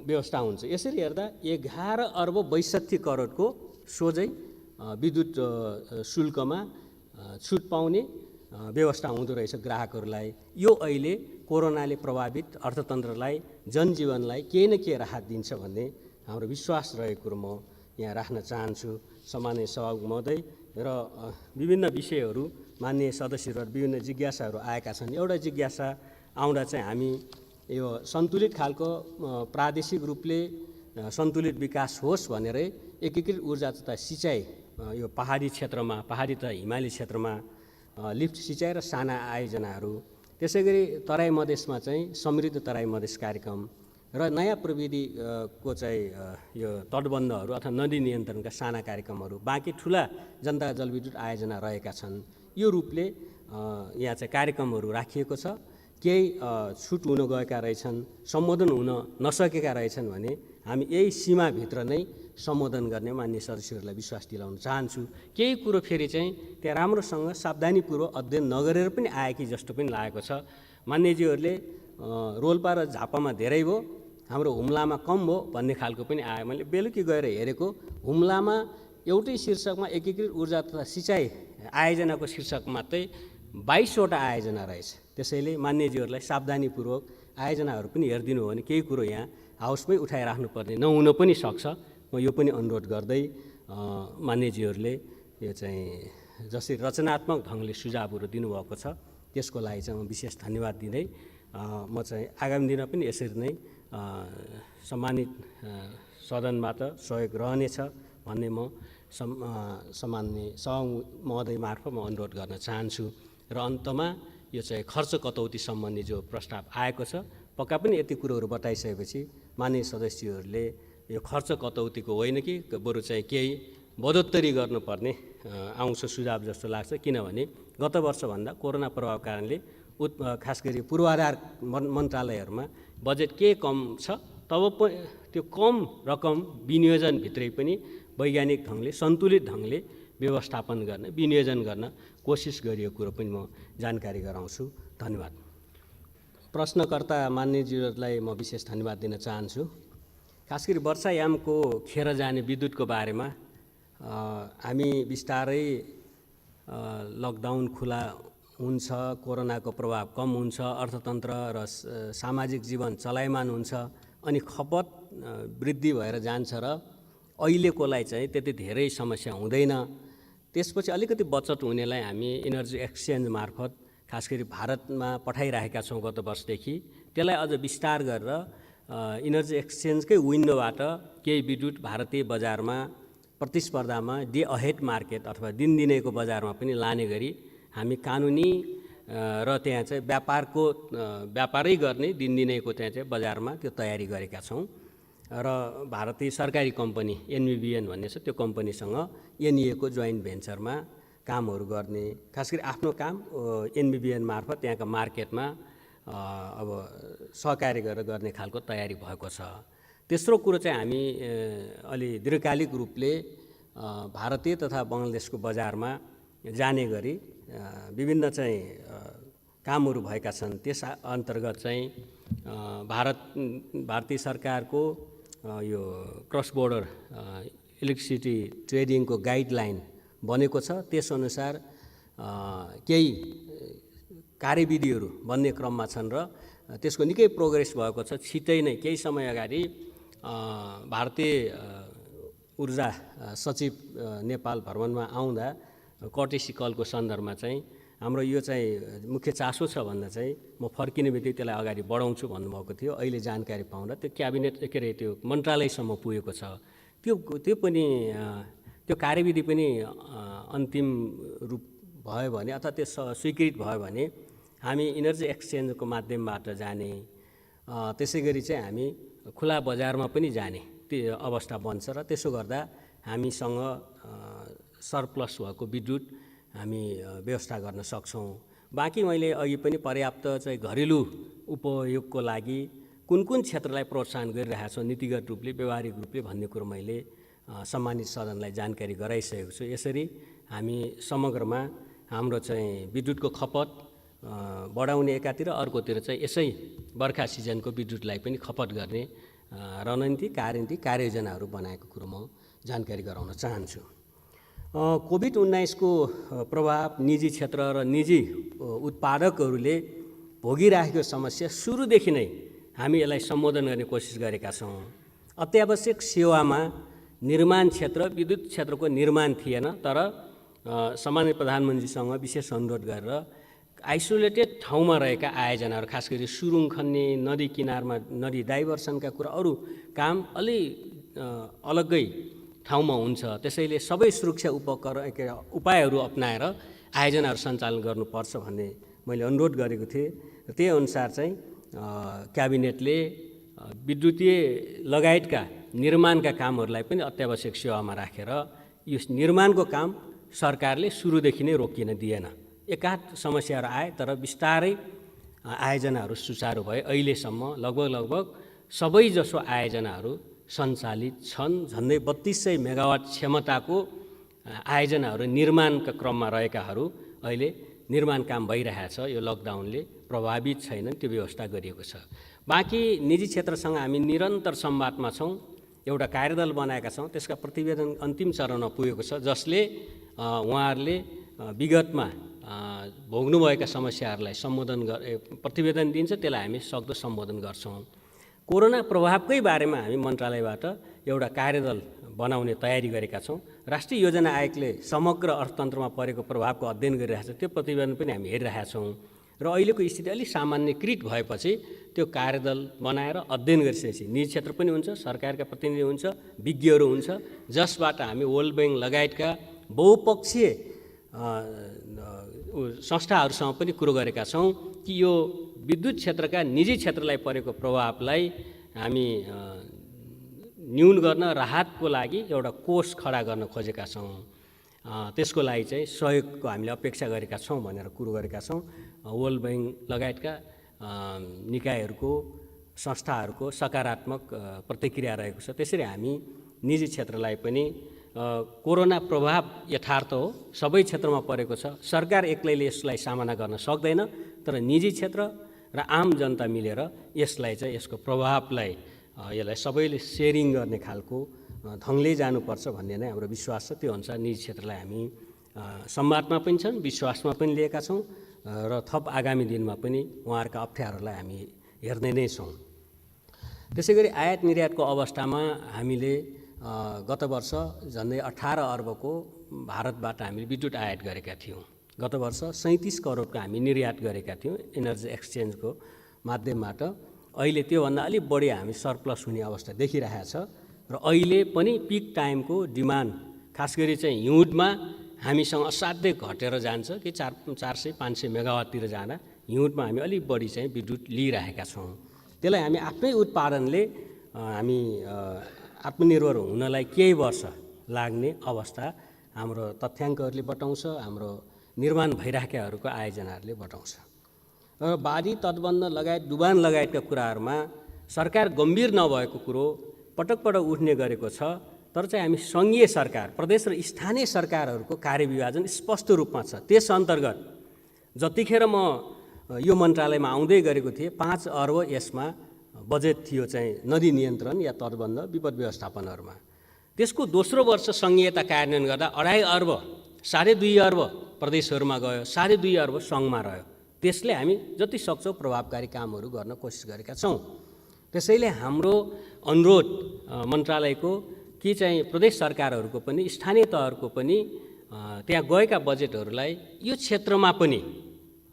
व्यवस्था हुन्छ। यसरी हेर्दा 11,62 करोडको सोझै विद्युत शुल्कमा छुट पाउने व्यवस्था हुँदो रहेछ ग्राहकहरूलाई। यो अहिले कोरोनाले प्रभावित अर्थतन्त्रलाई जनजीवनलाई केही न केही राहत दिन्छ भन्ने हाम्रो विश्वास रहेको कुरो म यहाँ राख्न चाहन्छु। सामान्य सभामुख महोदय र विभिन्न विषयहरू माननीय सदस्यहरू विभिन्न जिज्ञासाहरू आएका छन्। एउटा जिज्ञासा आउँदा चाहिँ हामी यो सन्तुलित खालको प्रादेशिक रूपले सन्तुलित विकास होस् भनेरै एकीकृत ऊर्जा तथा सिँचाइ यो पहाडी तथा हिमाली क्षेत्रमा लिफ्ट सिँचाइ र साना आयोजनाहरू, त्यसै गरी तराई मधेसमा चाहिँ समृद्ध तराई मधेस कार्यक्रम र नयाँ प्रविधिको चाहिँ यो तटबन्धहरू अथवा नदी नियन्त्रणका साना कार्यक्रमहरू, बाँकी ठुला जनता जलविद्युत आयोजना रहेका छन्। यो रूपले यहाँ चाहिँ कार्यक्रमहरू राखिएको छ। केही छुट हुन गएका रहेछन्, सम्बोधन हुन नसकेका रहेछन् भने हामी यही सीमाभित्र नै सम्बोधन गर्ने मान्य सदस्यहरूलाई विश्वास दिलाउन चाहन्छु। केही कुरो फेरि चाहिँ त्यहाँ राम्रोसँग सावधानीपूर्वक अध्ययन नगरेर पनि आए कि जस्तो पनि लागेको छ। मान्यजीहरूले रोल्पा र झापामा धेरै भयो, हाम्रो हुम्लामा कम भयो भन्ने खालको पनि आयो। मैले बेलुकी गएर हेरेको हुम्लामा एउटै शीर्षकमा एकीकृत ऊर्जा तथा सिँचाइ आयोजनाको शीर्षक मात्रै 22वटा आयोजना रहेछ। त्यसैले मान्यजीहरूलाई सावधानीपूर्वक आयोजनाहरू पनि हेरिदिनु हो भने केही कुरो यहाँ हाउसमै उठाइराख्नुपर्ने नहुन पनि सक्छ। म यो पनि अनुरोध गर्दै मान्यजीहरूले यो चाहिँ जसरी रचनात्मक ढङ्गले सुझावहरू दिनुभएको छ त्यसको लागि चाहिँ म विशेष धन्यवाद दिँदै म चाहिँ आगामी दिनमा पनि यसरी नै सम्मानित सदनबाट सहयोग रहनेछ भन्ने म सामान्य सभामुख महोदय मार्फत म अनुरोध गर्न चाहन्छु। र अन्तमा यो चाहिँ खर्च कटौती सम्बन्धी जो प्रस्ताव आएको छ, पक्का पनि यति कुरोहरू बताइसकेपछि माननीय सदस्यहरूले यो खर्च कटौतीको होइन कि बरु चाहिँ केही बढोत्तरी गर्नुपर्ने आउँछ सुझाव जस्तो लाग्छ। किनभने गत वर्षभन्दा कोरोना प्रभाव कारणले खास गरी पूर्वाधार मन्त्रालयहरूमा बजेट के कम छ, तब त्यो कम रकम विनियोजनभित्रै पनि वैज्ञानिक ढङ्गले सन्तुलित ढङ्गले व्यवस्थापन गर्न विनियोजन गर्न कोसिस गरिएको कुरो पनि म जानकारी गराउँछु। धन्यवाद। प्रश्नकर्ता मान्यजीहरूलाई म विशेष धन्यवाद दिन चाहन्छु। खास गरी वर्षायामको खेर जाने विद्युतको बारेमा हामी बिस्तारै लकडाउन खुला हुन्छ, कोरोनाको प्रभाव कम हुन्छ, अर्थतन्त्र र सामाजिक जीवन चलायमान हुन्छ, अनि खपत वृद्धि भएर जान्छ र अहिलेकोलाई चाहिँ त्यति धेरै समस्या हुँदैन। त्यसपछि अलिकति बचत हुनेलाई हामी इनर्जी एक्सचेन्ज मार्फत खास गरी भारतमा पठाइरहेका छौँ गत वर्षदेखि। त्यसलाई अझ विस्तार गरेर इनर्जी एक्सचेन्जकै विन्डोबाट केही विद्युत भारतीय बजारमा प्रतिस्पर्धामा डे अहेड मार्केट अथवा दिनदिनैको बजारमा पनि लाने गरी हामी कानुनी र त्यहाँ चाहिँ व्यापारै गर्ने दिनदिनैको त्यहाँ चाहिँ बजारमा त्यो तयारी गरेका छौँ। र भारतीय सरकारी कम्पनी एनबिबिएन भन्ने छ, त्यो कम्पनीसँग एनइएको जोइन्ट भेन्चरमा कामहरू गर्ने, खास गरी आफ्नो काम एनबिबिएन मार्फत त्यहाँका मार्केटमा अब सहकार्य गरेर गर्ने खालको तयारी भएको छ। तेस्रो कुरो चाहिँ हामी अलि दीर्घकालिक रूपले भारतीय तथा बङ्गलादेशको बजारमा जाने गरी विभिन्न चाहिँ कामहरू भएका छन्। त्यस अन्तर्गत चाहिँ भारतीय सरकारको यो क्रस बोर्डर इलेक्ट्रिसिटी ट्रेडिङको गाइडलाइन बनेको छ। त्यसअनुसार केही कार्यविधिहरू बन्ने क्रममा छन् र त्यसको निकै प्रोग्रेस भएको छ। छिटै नै केही समय अगाडि भारतीय ऊर्जा सचिव नेपाल भ्रमणमा आउँदा कर्टेसी कलको सन्दर्भमा चाहिँ हाम्रो यो चाहिँ मुख्य चासो छ भन्दा चाहिँ म फर्किने बित्तिकै त्यसलाई अगाडि बढाउँछु भन्नुभएको थियो। अहिले जानकारी पाउँदा त्यो क्याबिनेट त्यो मन्त्रालयसम्म पुगेको छ। त्यो पनि त्यो कार्यविधि पनि अन्तिम रूप भयो भने अथवा त्यो स्वीकृत भयो भने हामी इनर्जी एक्सचेन्जको माध्यमबाट जाने, त्यसै गरी चाहिँ हामी खुला बजारमा पनि जाने त्यो अवस्था बन्छ र त्यसो गर्दा हामीसँग सरप्लस भएको विद्युत हामी व्यवस्था गर्न सक्छौँ। बाँकी मैले अघि पनि पर्याप्त चाहिँ घरेलु उपयोगको लागि कुन कुन क्षेत्रलाई प्रोत्साहन गरिरहेको छौँ नीतिगत रूपले, व्यवहारिक रूपले भन्ने कुरो मैले सम्मानित सदनलाई जानकारी गराइसकेको छु। यसरी हामी समग्रमा हाम्रो चाहिँ विद्युतको खपत बढाउने एकातिर, अर्कोतिर चाहिँ यसै बर्खा सिजनको विद्युतलाई पनि खपत गर्ने रणनीति कार्ययोजनाहरू बनाएको कुरो म जानकारी गराउन चाहन्छु। कोभिड-19 को प्रभाव निजी क्षेत्र र निजी उत्पादकहरूले भोगिराखेको समस्या सुरुदेखि नै हामी यसलाई सम्बोधन गर्ने कोसिस गरेका छौँ। अत्यावश्यक सेवामा निर्माण क्षेत्र, विद्युत क्षेत्रको निर्माण थिएन, तर सामान्य प्रधानमन्त्रीसँग विशेष अनुरोध गरेर आइसोलेटेड ठाउँमा रहेका आयोजनाहरू, खास गरी सुरुङ खन्ने, नदी किनारमा नदी डाइभर्सनका कुरा, अरू काम अलि अलग्गै ठाउँमा हुन्छ। त्यसैले सबै सुरक्षा उपायहरू अपनाएर आयोजनाहरू सञ्चालन गर्नुपर्छ भन्ने मैले अनुरोध गरेको थिएँ। र त्यही अनुसार चाहिँ क्याबिनेटले विद्युतीय लगायतका निर्माणका कामहरूलाई पनि अत्यावश्यक सेवामा राखेर यो निर्माणको काम सरकारले सुरुदेखि नै रोकिन दिएन। एकाध समस्याहरू आए तर बिस्तारै आयोजनाहरू सुचारू भए। अहिलेसम्म लगभग सबैजसो आयोजनाहरू सञ्चालित छन्। झन्डै 3200 मेगावाट क्षमताको आयोजनाहरू निर्माणका क्रममा रहेकाहरू अहिले निर्माण काम भइरहेछ। यो लकडाउनले प्रभावित छैन, त्यो व्यवस्था गरिएको छ। बाँकी निजी क्षेत्रसँग हामी निरन्तर संवादमा छौँ। एउटा कार्यदल बनाएका छौँ, त्यसका प्रतिवेदन अन्तिम चरणमा पुगेको छ, जसले उहाँहरूले विगतमा भोग्नुभएका समस्याहरूलाई प्रतिवेदन दिन्छ, त्यसलाई हामी सक्दो सम्बोधन गर्छौँ। कोरोना प्रभावकै बारेमा हामी मन्त्रालयबाट एउटा कार्यदल बनाउने तयारी गरेका छौँ। राष्ट्रिय योजना आयोगले समग्र अर्थतन्त्रमा परेको प्रभावको अध्ययन गरिरहेको छ, त्यो प्रतिवेदन पनि हामी हेरिरहेका छौँ। र अहिलेको स्थिति अलिक सामान्यकृत भएपछि त्यो कार्यदल बनाएर अध्ययन गरिसकेपछि निजी क्षेत्र पनि हुन्छ, सरकारका प्रतिनिधि हुन्छ, विज्ञहरू हुन्छ, जसबाट हामी वर्ल्ड ब्याङ्क लगायतका बहुपक्षीय संस्थाहरूसँग पनि कुरो गरेका छौँ कि यो विद्युत क्षेत्रका निजी क्षेत्रलाई परेको प्रभावलाई हामी न्यून गर्न, राहतको लागि एउटा कोष खडा गर्न खोजेका छौँ। त्यसको लागि चाहिँ सहयोगको हामीले अपेक्षा गरेका छौँ भनेर कुरो गरेका छौँ। वर्ल्ड ब्याङ्क लगायतका निकायहरूको, संस्थाहरूको सकारात्मक प्रतिक्रिया रहेको छ। त्यसरी हामी निजी क्षेत्रलाई पनि कोरोना प्रभाव यथार्थ हो, सबै क्षेत्रमा परेको छ, सरकार एक्लैले यसलाई सामना गर्न सक्दैन, तर निजी क्षेत्र र आम जनता मिलेर यसलाई चाहिँ यसको प्रभावलाई यसलाई सबैले सेयरिङ गर्ने खालको ढङ्गले जानुपर्छ भन्ने नै हाम्रो विश्वास छ। त्यो अनुसार निजी क्षेत्रलाई हामी संवादमा पनि छन्, विश्वासमा पनि लिएका छौँ र थप आगामी दिनमा पनि उहाँहरूका अप्ठ्यारोलाई हामी हेर्ने नै छौँ। त्यसै गरी आयात निर्यातको अवस्थामा हामीले गत वर्ष झन्डै 18 अर्बको भारतबाट हामीले विद्युत आयात गरेका थियौँ। गत वर्ष 37 करोडको हामी निर्यात गरेका थियौँ एनर्जी एक्सचेन्जको माध्यमबाट। अहिले त्योभन्दा अलिक बढी हामी सरप्लस हुने अवस्था देखिरहेको छ र अहिले पनि पिक टाइमको डिमान्ड खास गरी चाहिँ हिउँदमा हामीसँग असाध्यै घटेर जान्छ कि 400-500 मेगावाटतिर जाँदा हिउँदमा हामी अलिक बढी चाहिँ विद्युत लिइरहेका छौँ। त्यसलाई हामी आफ्नै उत्पादनले हामी आत्मनिर्भर हुनलाई केही वर्ष लाग्ने अवस्था हाम्रो तथ्याङ्कहरूले बताउँछ, हाम्रो निर्माण भइराखेकाहरूको आयोजनाहरूले बताउँछ। र बाढी तटबन्ध लगायत डुबान लगायतका कुराहरूमा सरकार गम्भीर नभएको कुरो पटक पटक उठ्ने गरेको छ। तर चाहिँ हामी सङ्घीय सरकार, प्रदेश र स्थानीय सरकारहरूको कार्यविभाजन स्पष्ट रूपमा छ। त्यस अन्तर्गत जतिखेर म यो मन्त्रालयमा आउँदै गरेको थिएँ 5 अर्ब यसमा बजेट थियो चाहिँ नदी नियन्त्रण या तटबन्ध विपद व्यवस्थापनहरूमा। त्यसको दोस्रो वर्ष सङ्घीयता कार्यान्वयन गर्दा 2.5 अर्ब 2.5 अर्ब प्रदेशहरूमा गयो, 2.5 अर्ब सङ्घमा रह्यो। त्यसले हामी जति सक्छौँ प्रभावकारी कामहरू गर्न कोसिस गरेका छौँ। त्यसैले हाम्रो अनुरोध मन्त्रालयको कि चाहिँ प्रदेश सरकारहरूको पनि स्थानीय तहहरूको पनि त्यहाँ गएका बजेटहरूलाई यो क्षेत्रमा पनि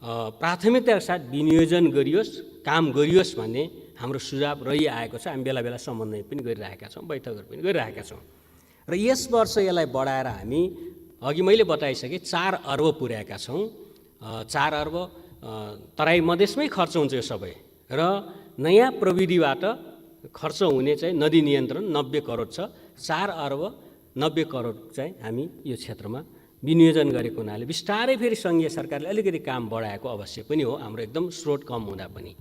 प्राथमिकताका साथ विनियोजन गरियोस्, काम गरियोस् भन्ने हाम्रो सुझाव रहिआएको छ। हामी बेला बेला समन्वय पनि गरिरहेका छौँ, बैठकहरू पनि गरिरहेका छौँ। र यस वर्ष यसलाई बढाएर हामी अघि मैले बताइसकेँ 4 अर्ब पुर्याएका छौँ। 4 अर्ब तराई मधेसमै खर्च हुन्छ यो सबै र नयाँ प्रविधिबाट खर्च हुने चाहिँ नदी नियन्त्रण 90 करोड छ। 4 अर्ब 90 करोड चाहिँ हामी यो क्षेत्रमा विनियोजन गरेको हुनाले बिस्तारै फेरि सङ्घीय सरकारले अलिकति काम बढाएको अवश्य पनि हो, हाम्रो एकदम स्रोत कम हुँदा पनि।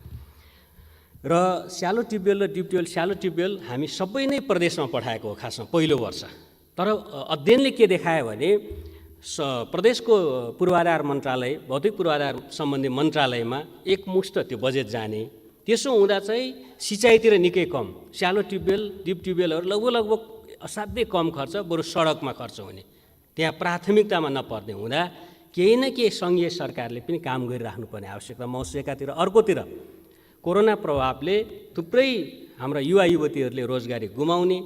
र स्यालो ट्युबवेल र डिप ट्युबवेल, स्यालो ट्युबवेल हामी सबै नै प्रदेशमा पठाएको हो खासमा पहिलो वर्ष। तर अध्ययनले के देखायो भने प्रदेशको पूर्वाधार मन्त्रालय, भौतिक पूर्वाधार सम्बन्धी मन्त्रालयमा एकमुष्ट त्यो बजेट जाने। त्यसो हुँदा चाहिँ सिँचाइतिर निकै कम, स्यालो ट्युबवेल डिप ट्युबवेलहरू लगभग असाध्यै कम खर्च, बरु सडकमा खर्च हुने, त्यहाँ प्राथमिकतामा नपर्ने हुँदा केही न केही सङ्घीय सरकारले पनि काम गरिराख्नुपर्ने आवश्यकता महसुस एकातिर। अर्कोतिर कोरोना प्रभावले थुप्रै हाम्रा युवा युवतीहरूले रोजगारी गुमाउने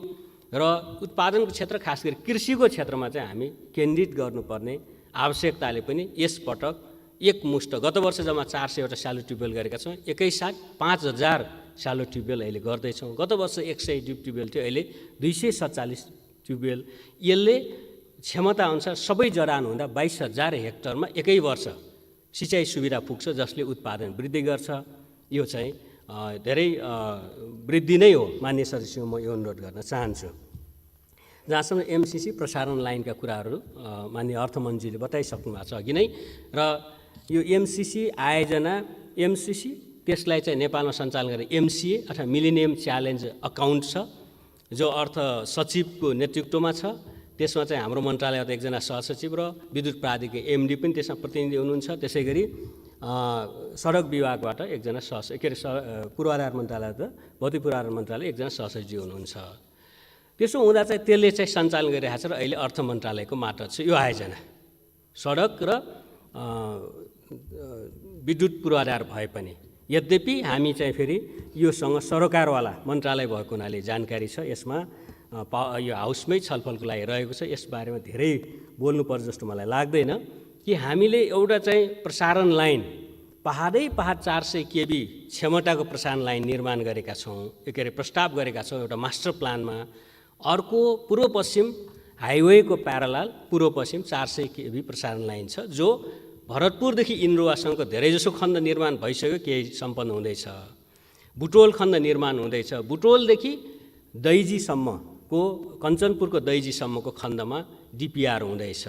र उत्पादनको क्षेत्र खास गरी कृषिको क्षेत्रमा चाहिँ हामी केन्द्रित गर्नुपर्ने आवश्यकताले पनि यसपटक एकमुष्ट गत वर्ष जम्मा 400वटा स्यालो ट्युबवेल गरेका छौँ। एकैसाथ 5000 स्यालो ट्युबवेल अहिले गर्दैछौँ। गत वर्ष 100 डिप ट्युबवेल थियो, अहिले 247 ट्युबवेल। यसले क्षमताअनुसार सबै जडान हुँदा 22000 हेक्टरमा एकै वर्ष सिँचाइ सुविधा पुग्छ, जसले उत्पादन वृद्धि गर्छ। यो चाहिँ धेरै वृद्धि नै हो। मान्य सदस्यसँग म यो अनुरोध गर्न चाहन्छु। जहाँसम्म एमसिसी प्रसारण लाइनका कुराहरू मान्य अर्थमन्त्रीले बताइसक्नु भएको छ अघि नै। र यो एमसिसी आयोजना, एमसिसी त्यसलाई चाहिँ नेपालमा सञ्चालन गर्ने एमसिए अथवा मिलेनियम च्यालेन्ज अकाउन्ट छ, जो अर्थ सचिवको नेतृत्वमा छ। त्यसमा चाहिँ हाम्रो मन्त्रालयबाट एकजना सहसचिव र विद्युत प्राधिकरण एमडी पनि त्यसमा प्रतिनिधि हुनुहुन्छ। त्यसै गरी सडक विभागबाट एकजना पूर्वाधार मन्त्रालयबाट भौतिक पूर्वाधार मन्त्रालय एकजना सहसचिव हुनुहुन्छ। त्यसो हुँदा चाहिँ त्यसले चाहिँ सञ्चालन गरिरहेको छ र अहिले अर्थ मन्त्रालयको मार्फत छ यो आयोजना। सडक र विद्युत पूर्वाधार भए पनि, यद्यपि हामी चाहिँ फेरि योसँग सरोकारवाला मन्त्रालय भएको हुनाले जानकारी छ। यसमा यो हाउसमै छलफलको लागि रहेको छ। यसबारेमा धेरै बोल्नुपर्छ जस्तो मलाई लाग्दैन कि हामीले एउटा चाहिँ प्रसारण लाइन पहाडै पहाड 400 केबी क्षमताको प्रसारण लाइन निर्माण गरेका छौँ, प्रस्ताव गरेका छौँ एउटा मास्टर प्लानमा। अर्को पूर्व पश्चिम हाइवेको प्यारलाल पूर्व पश्चिम 400 केबी प्रसारण लाइन छ, जो भरतपुरदेखि इन्द्रुवासम्मको धेरैजसो खण्ड निर्माण भइसक्यो, केही सम्पन्न हुँदैछ। बुटोल खण्ड निर्माण हुँदैछ। बुटोलदेखि दैजीसम्मको, कञ्चनपुरको दैजीसम्मको खण्डमा डिपिआर हुँदैछ।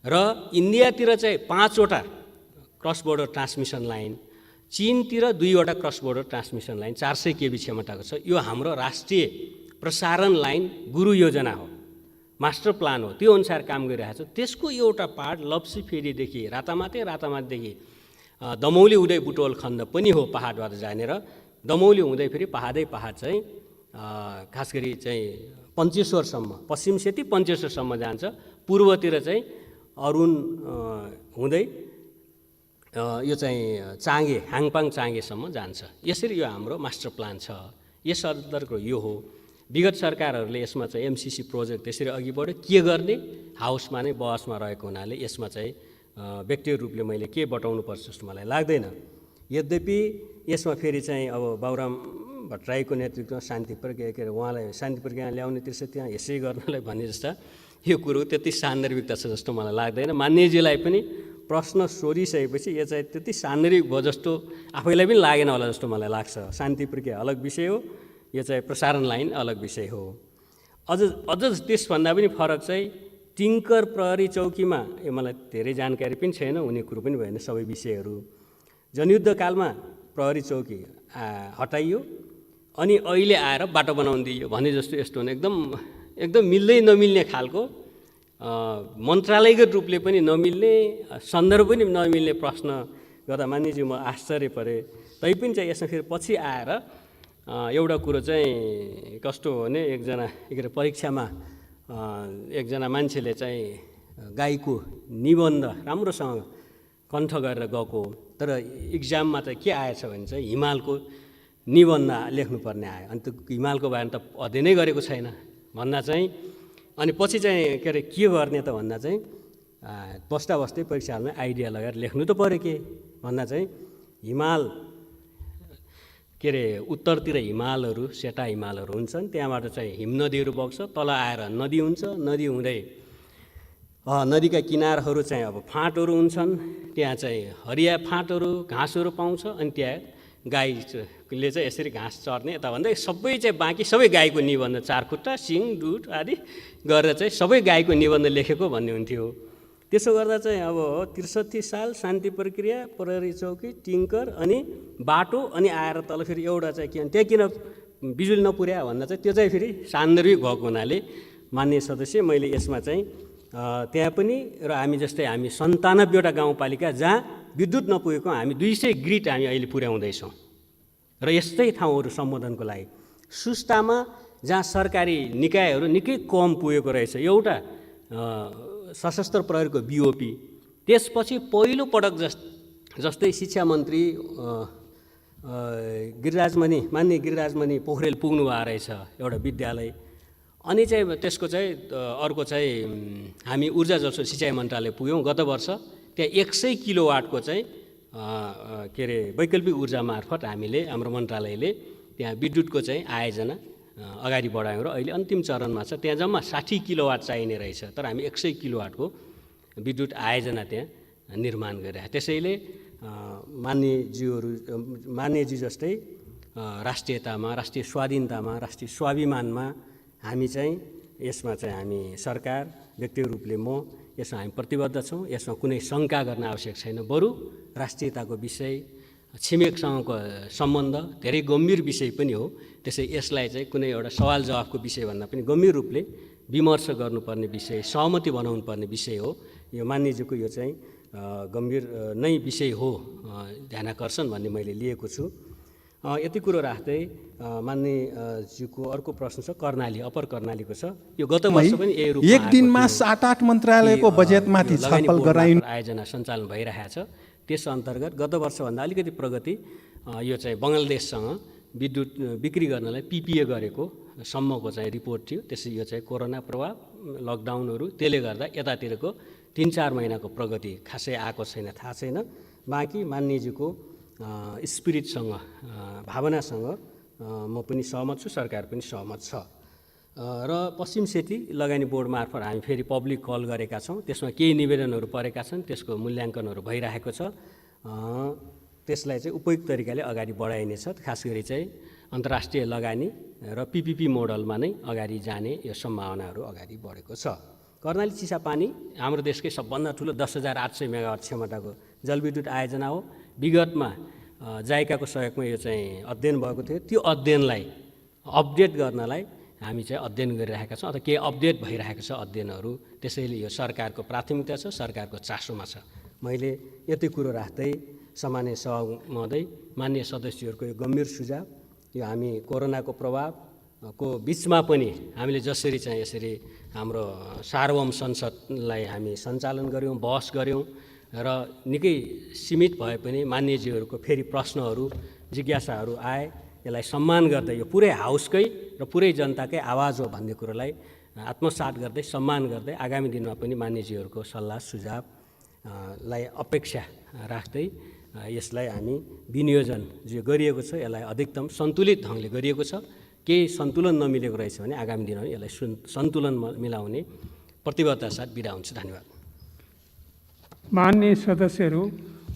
र इन्डियातिर चाहिँ 5वटा क्रस बोर्डर ट्रान्समिसन लाइन, चीनतिर 2वटा cross border transmission line 400 kV क्षमताको छ। यो हाम्रो राष्ट्रिय प्रसारण लाइन गुरु योजना हो, मास्टर प्लान हो, त्यो अनुसार काम गरिरहेको छ। त्यसको एउटा पार्ट लप्सी फेरीदेखि रातामाटीदेखि दमौली हुँदै बुटोल खण्ड पनि हो, पहाडबाट जाने। र दमौली हुँदै फेरि पहाडै पहाड चाहिँ खास गरी चाहिँ पञ्चेश्वरसम्म, पश्चिम सेती पञ्चेश्वरसम्म जान्छ, पूर्वतिर चाहिँ अरुण हुँदै यो चाहिँ चाँगे, हाङपाङ चाँगेसम्म जान्छ। यसरी यो हाम्रो मास्टर प्लान छ। यस अन्तर्गत यो हो। विगत सरकारहरूले यसमा चाहिँ एमसिसी प्रोजेक्ट त्यसरी अघि बढ्यो। के गर्ने? हाउसमा नै बहसमा रहेको हुनाले यसमा चाहिँ व्यक्तिगत रूपले मैले के बताउनुपर्छ जस्तो मलाई लाग्दैन। यद्यपि यसमा फेरि चाहिँ अब बाबुराम भट्टराईको नेतृत्वमा शान्ति प्रक्रिया के अरे उहाँलाई शान्ति प्रक्रिया ल्याउने त्यसो त्यहाँ यसै गर्नलाई भन्ने जस्ता यो कुरो त्यति सान्दर्भिकता छ जस्तो मलाई लाग्दैन। मान्यजीलाई पनि प्रश्न सोधिसकेपछि यो चाहिँ त्यति सान्दर्भिक भयो जस्तो आफैलाई पनि लागेन होला जस्तो मलाई लाग्छ। शान्ति प्रक्रिया अलग विषय हो, यो चाहिँ प्रसारण लाइन अलग विषय हो। अझ त्यसभन्दा पनि फरक चाहिँ टिङ्कर प्रहरी चौकीमा, यो मलाई धेरै जानकारी पनि छैन, हुने कुरो पनि भएन सबै विषयहरू। जनयुद्धकालमा प्रहरी चौकी हटाइयो अनि अहिले आएर बाटो बनाउन दिइयो भने जस्तो यस्तो हुने एकदम मिल्दै नमिल्ने खालको, मन्त्रालयगत रूपले पनि नमिल्ने, सन्दर्भ पनि नमिल्ने प्रश्न गर्दा मान्यजी म आश्चर्य परेँ। तैपनि चाहिँ यसमा फेरि पछि आएर एउटा कुरो चाहिँ कस्तो हो भने एकजना परीक्षामा एकजना मान्छेले चाहिँ गाईको निबन्ध राम्रोसँग कण्ठ गरेर गएको, तर इक्जाममा चाहिँ के आएछ भने चाहिँ हिमालको निबन्ध लेख्नुपर्ने आयो। अनि त्यो हिमालको बारेमा त अध्ययनै गरेको छैन भन्दा चाहिँ, अनि पछि चाहिँ के गर्ने त भन्दा चाहिँ बस्दै परीक्षामा आइडिया लगाएर लेख्नु त पऱ्यो के भन्दा चाहिँ हिमाल के अरे उत्तरतिर हिमालहरू, सेता हिमालहरू हुन्छन्, त्यहाँबाट चाहिँ हिम नदीहरू बग्छ, तल आएर नदी हुन्छ, नदी हुँदै नदीका किनारहरू चाहिँ अब फाँटहरू हुन्छन्, त्यहाँ चाहिँ हरिया फाँटहरू घाँसहरू पाउँछ, अनि त्यहाँ गाईले चाहिँ यसरी घाँस चर्ने यता भन्दै सबै चाहिँ बाँकी सबै गाईको निबन्ध, चारखुट्टा, सिङ, दुध आदि गरेर चाहिँ सबै गाईको निबन्ध लेखेको भन्ने हुन्थ्यो। त्यसो गर्दा चाहिँ अब ६३ साल शान्ति प्रक्रिया, प्रहरी चौकी, टिङ्कर अनि बाटो, अनि आएर तल फेरि एउटा चाहिँ त्यहाँ किन बिजुली नपुर्या भन्दा चाहिँ त्यो चाहिँ फेरि सान्दर्भिक भएको हुनाले माननीय सदस्य मैले यसमा चाहिँ त्यहाँ पनि र हामी जस्तै हामी ९७वटा गाउँपालिका जहाँ विद्युत नपुगेको हामी 200 ग्रिड हामी अहिले पुर्याउँदैछौँ र यस्तै ठाउँहरू सम्बोधनको लागि। सुस्तामा जहाँ सरकारी निकायहरू निकै कम पुगेको रहेछ, एउटा सशस्त्र प्रहरीको बिओपी, त्यसपछि पहिलो पटक जस्तै शिक्षा मन्त्री माननीय गिरिराजमणि पोखरेल पुग्नु भएको रहेछ एउटा विद्यालय। अनि चाहिँ त्यसको चाहिँ अर्को चाहिँ हामी ऊर्जा जलस्रोत सिँचाइ मन्त्रालय पुग्यौँ गत वर्ष, त्यहाँ 100 किलोवाटको चाहिँ के अरे वैकल्पिक ऊर्जा मार्फत हामीले हाम्रो मन्त्रालयले त्यहाँ विद्युतको चाहिँ आयोजना अगाडि बढायौँ र अहिले अन्तिम चरणमा छ। त्यहाँ जम्मा 60 किलोवाट चाहिने रहेछ, तर हामी 100 किलोवाटको विद्युत आयोजना त्यहाँ निर्माण गरिरहेको। त्यसैले मान्यजी जस्तै राष्ट्रियतामा, राष्ट्रिय स्वाधीनतामा, राष्ट्रिय स्वाभिमानमा हामी चाहिँ यसमा चाहिँ हामी सरकार व्यक्तिगत रूपले म यसमा हामी प्रतिबद्ध छौँ। यसमा कुनै शङ्का गर्न आवश्यक छैन। बरु राष्ट्रियताको विषय, छिमेकसँगको सम्बन्ध धेरै गम्भीर विषय पनि हो। त्यसै यसलाई चाहिँ कुनै एउटा सवाल जवाफको विषयभन्दा पनि गम्भीर रूपले विमर्श गर्नुपर्ने विषय, सहमति बनाउनु पर्ने विषय हो। यो मान्यजीको यो चाहिँ गम्भीर नै विषय हो, ध्यानाकर्षण भन्ने मैले लिएको छु। यति कुरो राख्दै मान्यजीको अर्को प्रश्न छ कर्णाली, अप्पर कर्णालीको छ। यो गत वर्ष पनि यही रूपमा एक दिनमा 7-8 मन्त्रालयको बजेटमाथि छलफल गराइनु आयोजना सञ्चालन भइरहेको छ। त्यस अन्तर्गत गत वर्षभन्दा अलिकति प्रगति यो चाहिँ बङ्गलादेशसँग विद्युत बिक्री गर्नलाई पिपिए गरेको सम्मको चाहिँ रिपोर्ट थियो। त्यसै यो चाहिँ कोरोना प्रभाव, लकडाउनहरू त्यसले गर्दा यतातिरको 3-4 महिनाको प्रगति खासै आएको छैन, थाहा छैन। बाँकी मान्यजीको स्पिरिटसँग, भावनासँग म पनि सहमत छु, सरकार पनि सहमत छ। र पश्चिम सेती लगानी बोर्ड मार्फत हामी फेरि पब्लिक कल गरेका छौँ। त्यसमा केही निवेदनहरू परेका छन्, त्यसको मूल्याङ्कनहरू भइरहेको छ। त्यसलाई चाहिँ उपयुक्त तरिकाले अगाडि बढाइनेछ। खास गरी चाहिँ अन्तर्राष्ट्रिय लगानी र पिपिपी मोडलमा नै अगाडि जाने यो सम्भावनाहरू अगाडि बढेको छ। कर्णाली चिसापानी हाम्रो देशकै सबभन्दा ठुलो 10,800 मेगावाट क्षमताको जलविद्युत आयोजना हो। विगतमा जाइकाको सहयोगमा यो चाहिँ अध्ययन भएको थियो। त्यो अध्ययनलाई अपडेट गर्नलाई हामी चाहिँ अध्ययन गरिरहेका छौँ, अथवा केही अपडेट भइरहेको छ अध्ययनहरू। त्यसैले यो सरकारको प्राथमिकता छ, सरकारको चासोमा छ। मैले यति कुरो राख्दै सामान्य सभा महोदय, मान्य सदस्यहरूको यो गम्भीर सुझाव, यो हामी कोरोनाको प्रभाव को बिचमा पनि हामीले जसरी चाहिँ यसरी हाम्रो सार्वभौम संसदलाई हामी सञ्चालन गऱ्यौँ, बहस गऱ्यौँ र निकै सीमित भए पनि मान्यज्यूहरूको फेरि प्रश्नहरू जिज्ञासाहरू आए। यसलाई सम्मान गर्दै यो पुरै हाउसकै र पुरै जनताकै आवाज हो भन्ने कुरोलाई आत्मसात गर्दै सम्मान गर्दै आगामी दिनमा पनि मान्यज्यूहरूको सल्लाह सुझावलाई अपेक्षा राख्दै यसलाई हामी विनियोजन जो गरिएको छ यसलाई अधिकतम सन्तुलित ढङ्गले गरिएको छ। केही सन्तुलन नमिलेको रहेछ भने आगामी दिनमा यसलाई सन्तुलन मिलाउने प्रतिबद्धता साथ बिदा हुन्छ। धन्यवाद। मान्य सदस्यहरू,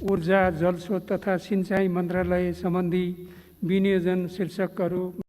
ऊर्जा, जलस्रोत तथा सिंचाई मन्त्रालय सम्बन्धी विनियोजन शीर्षकहरू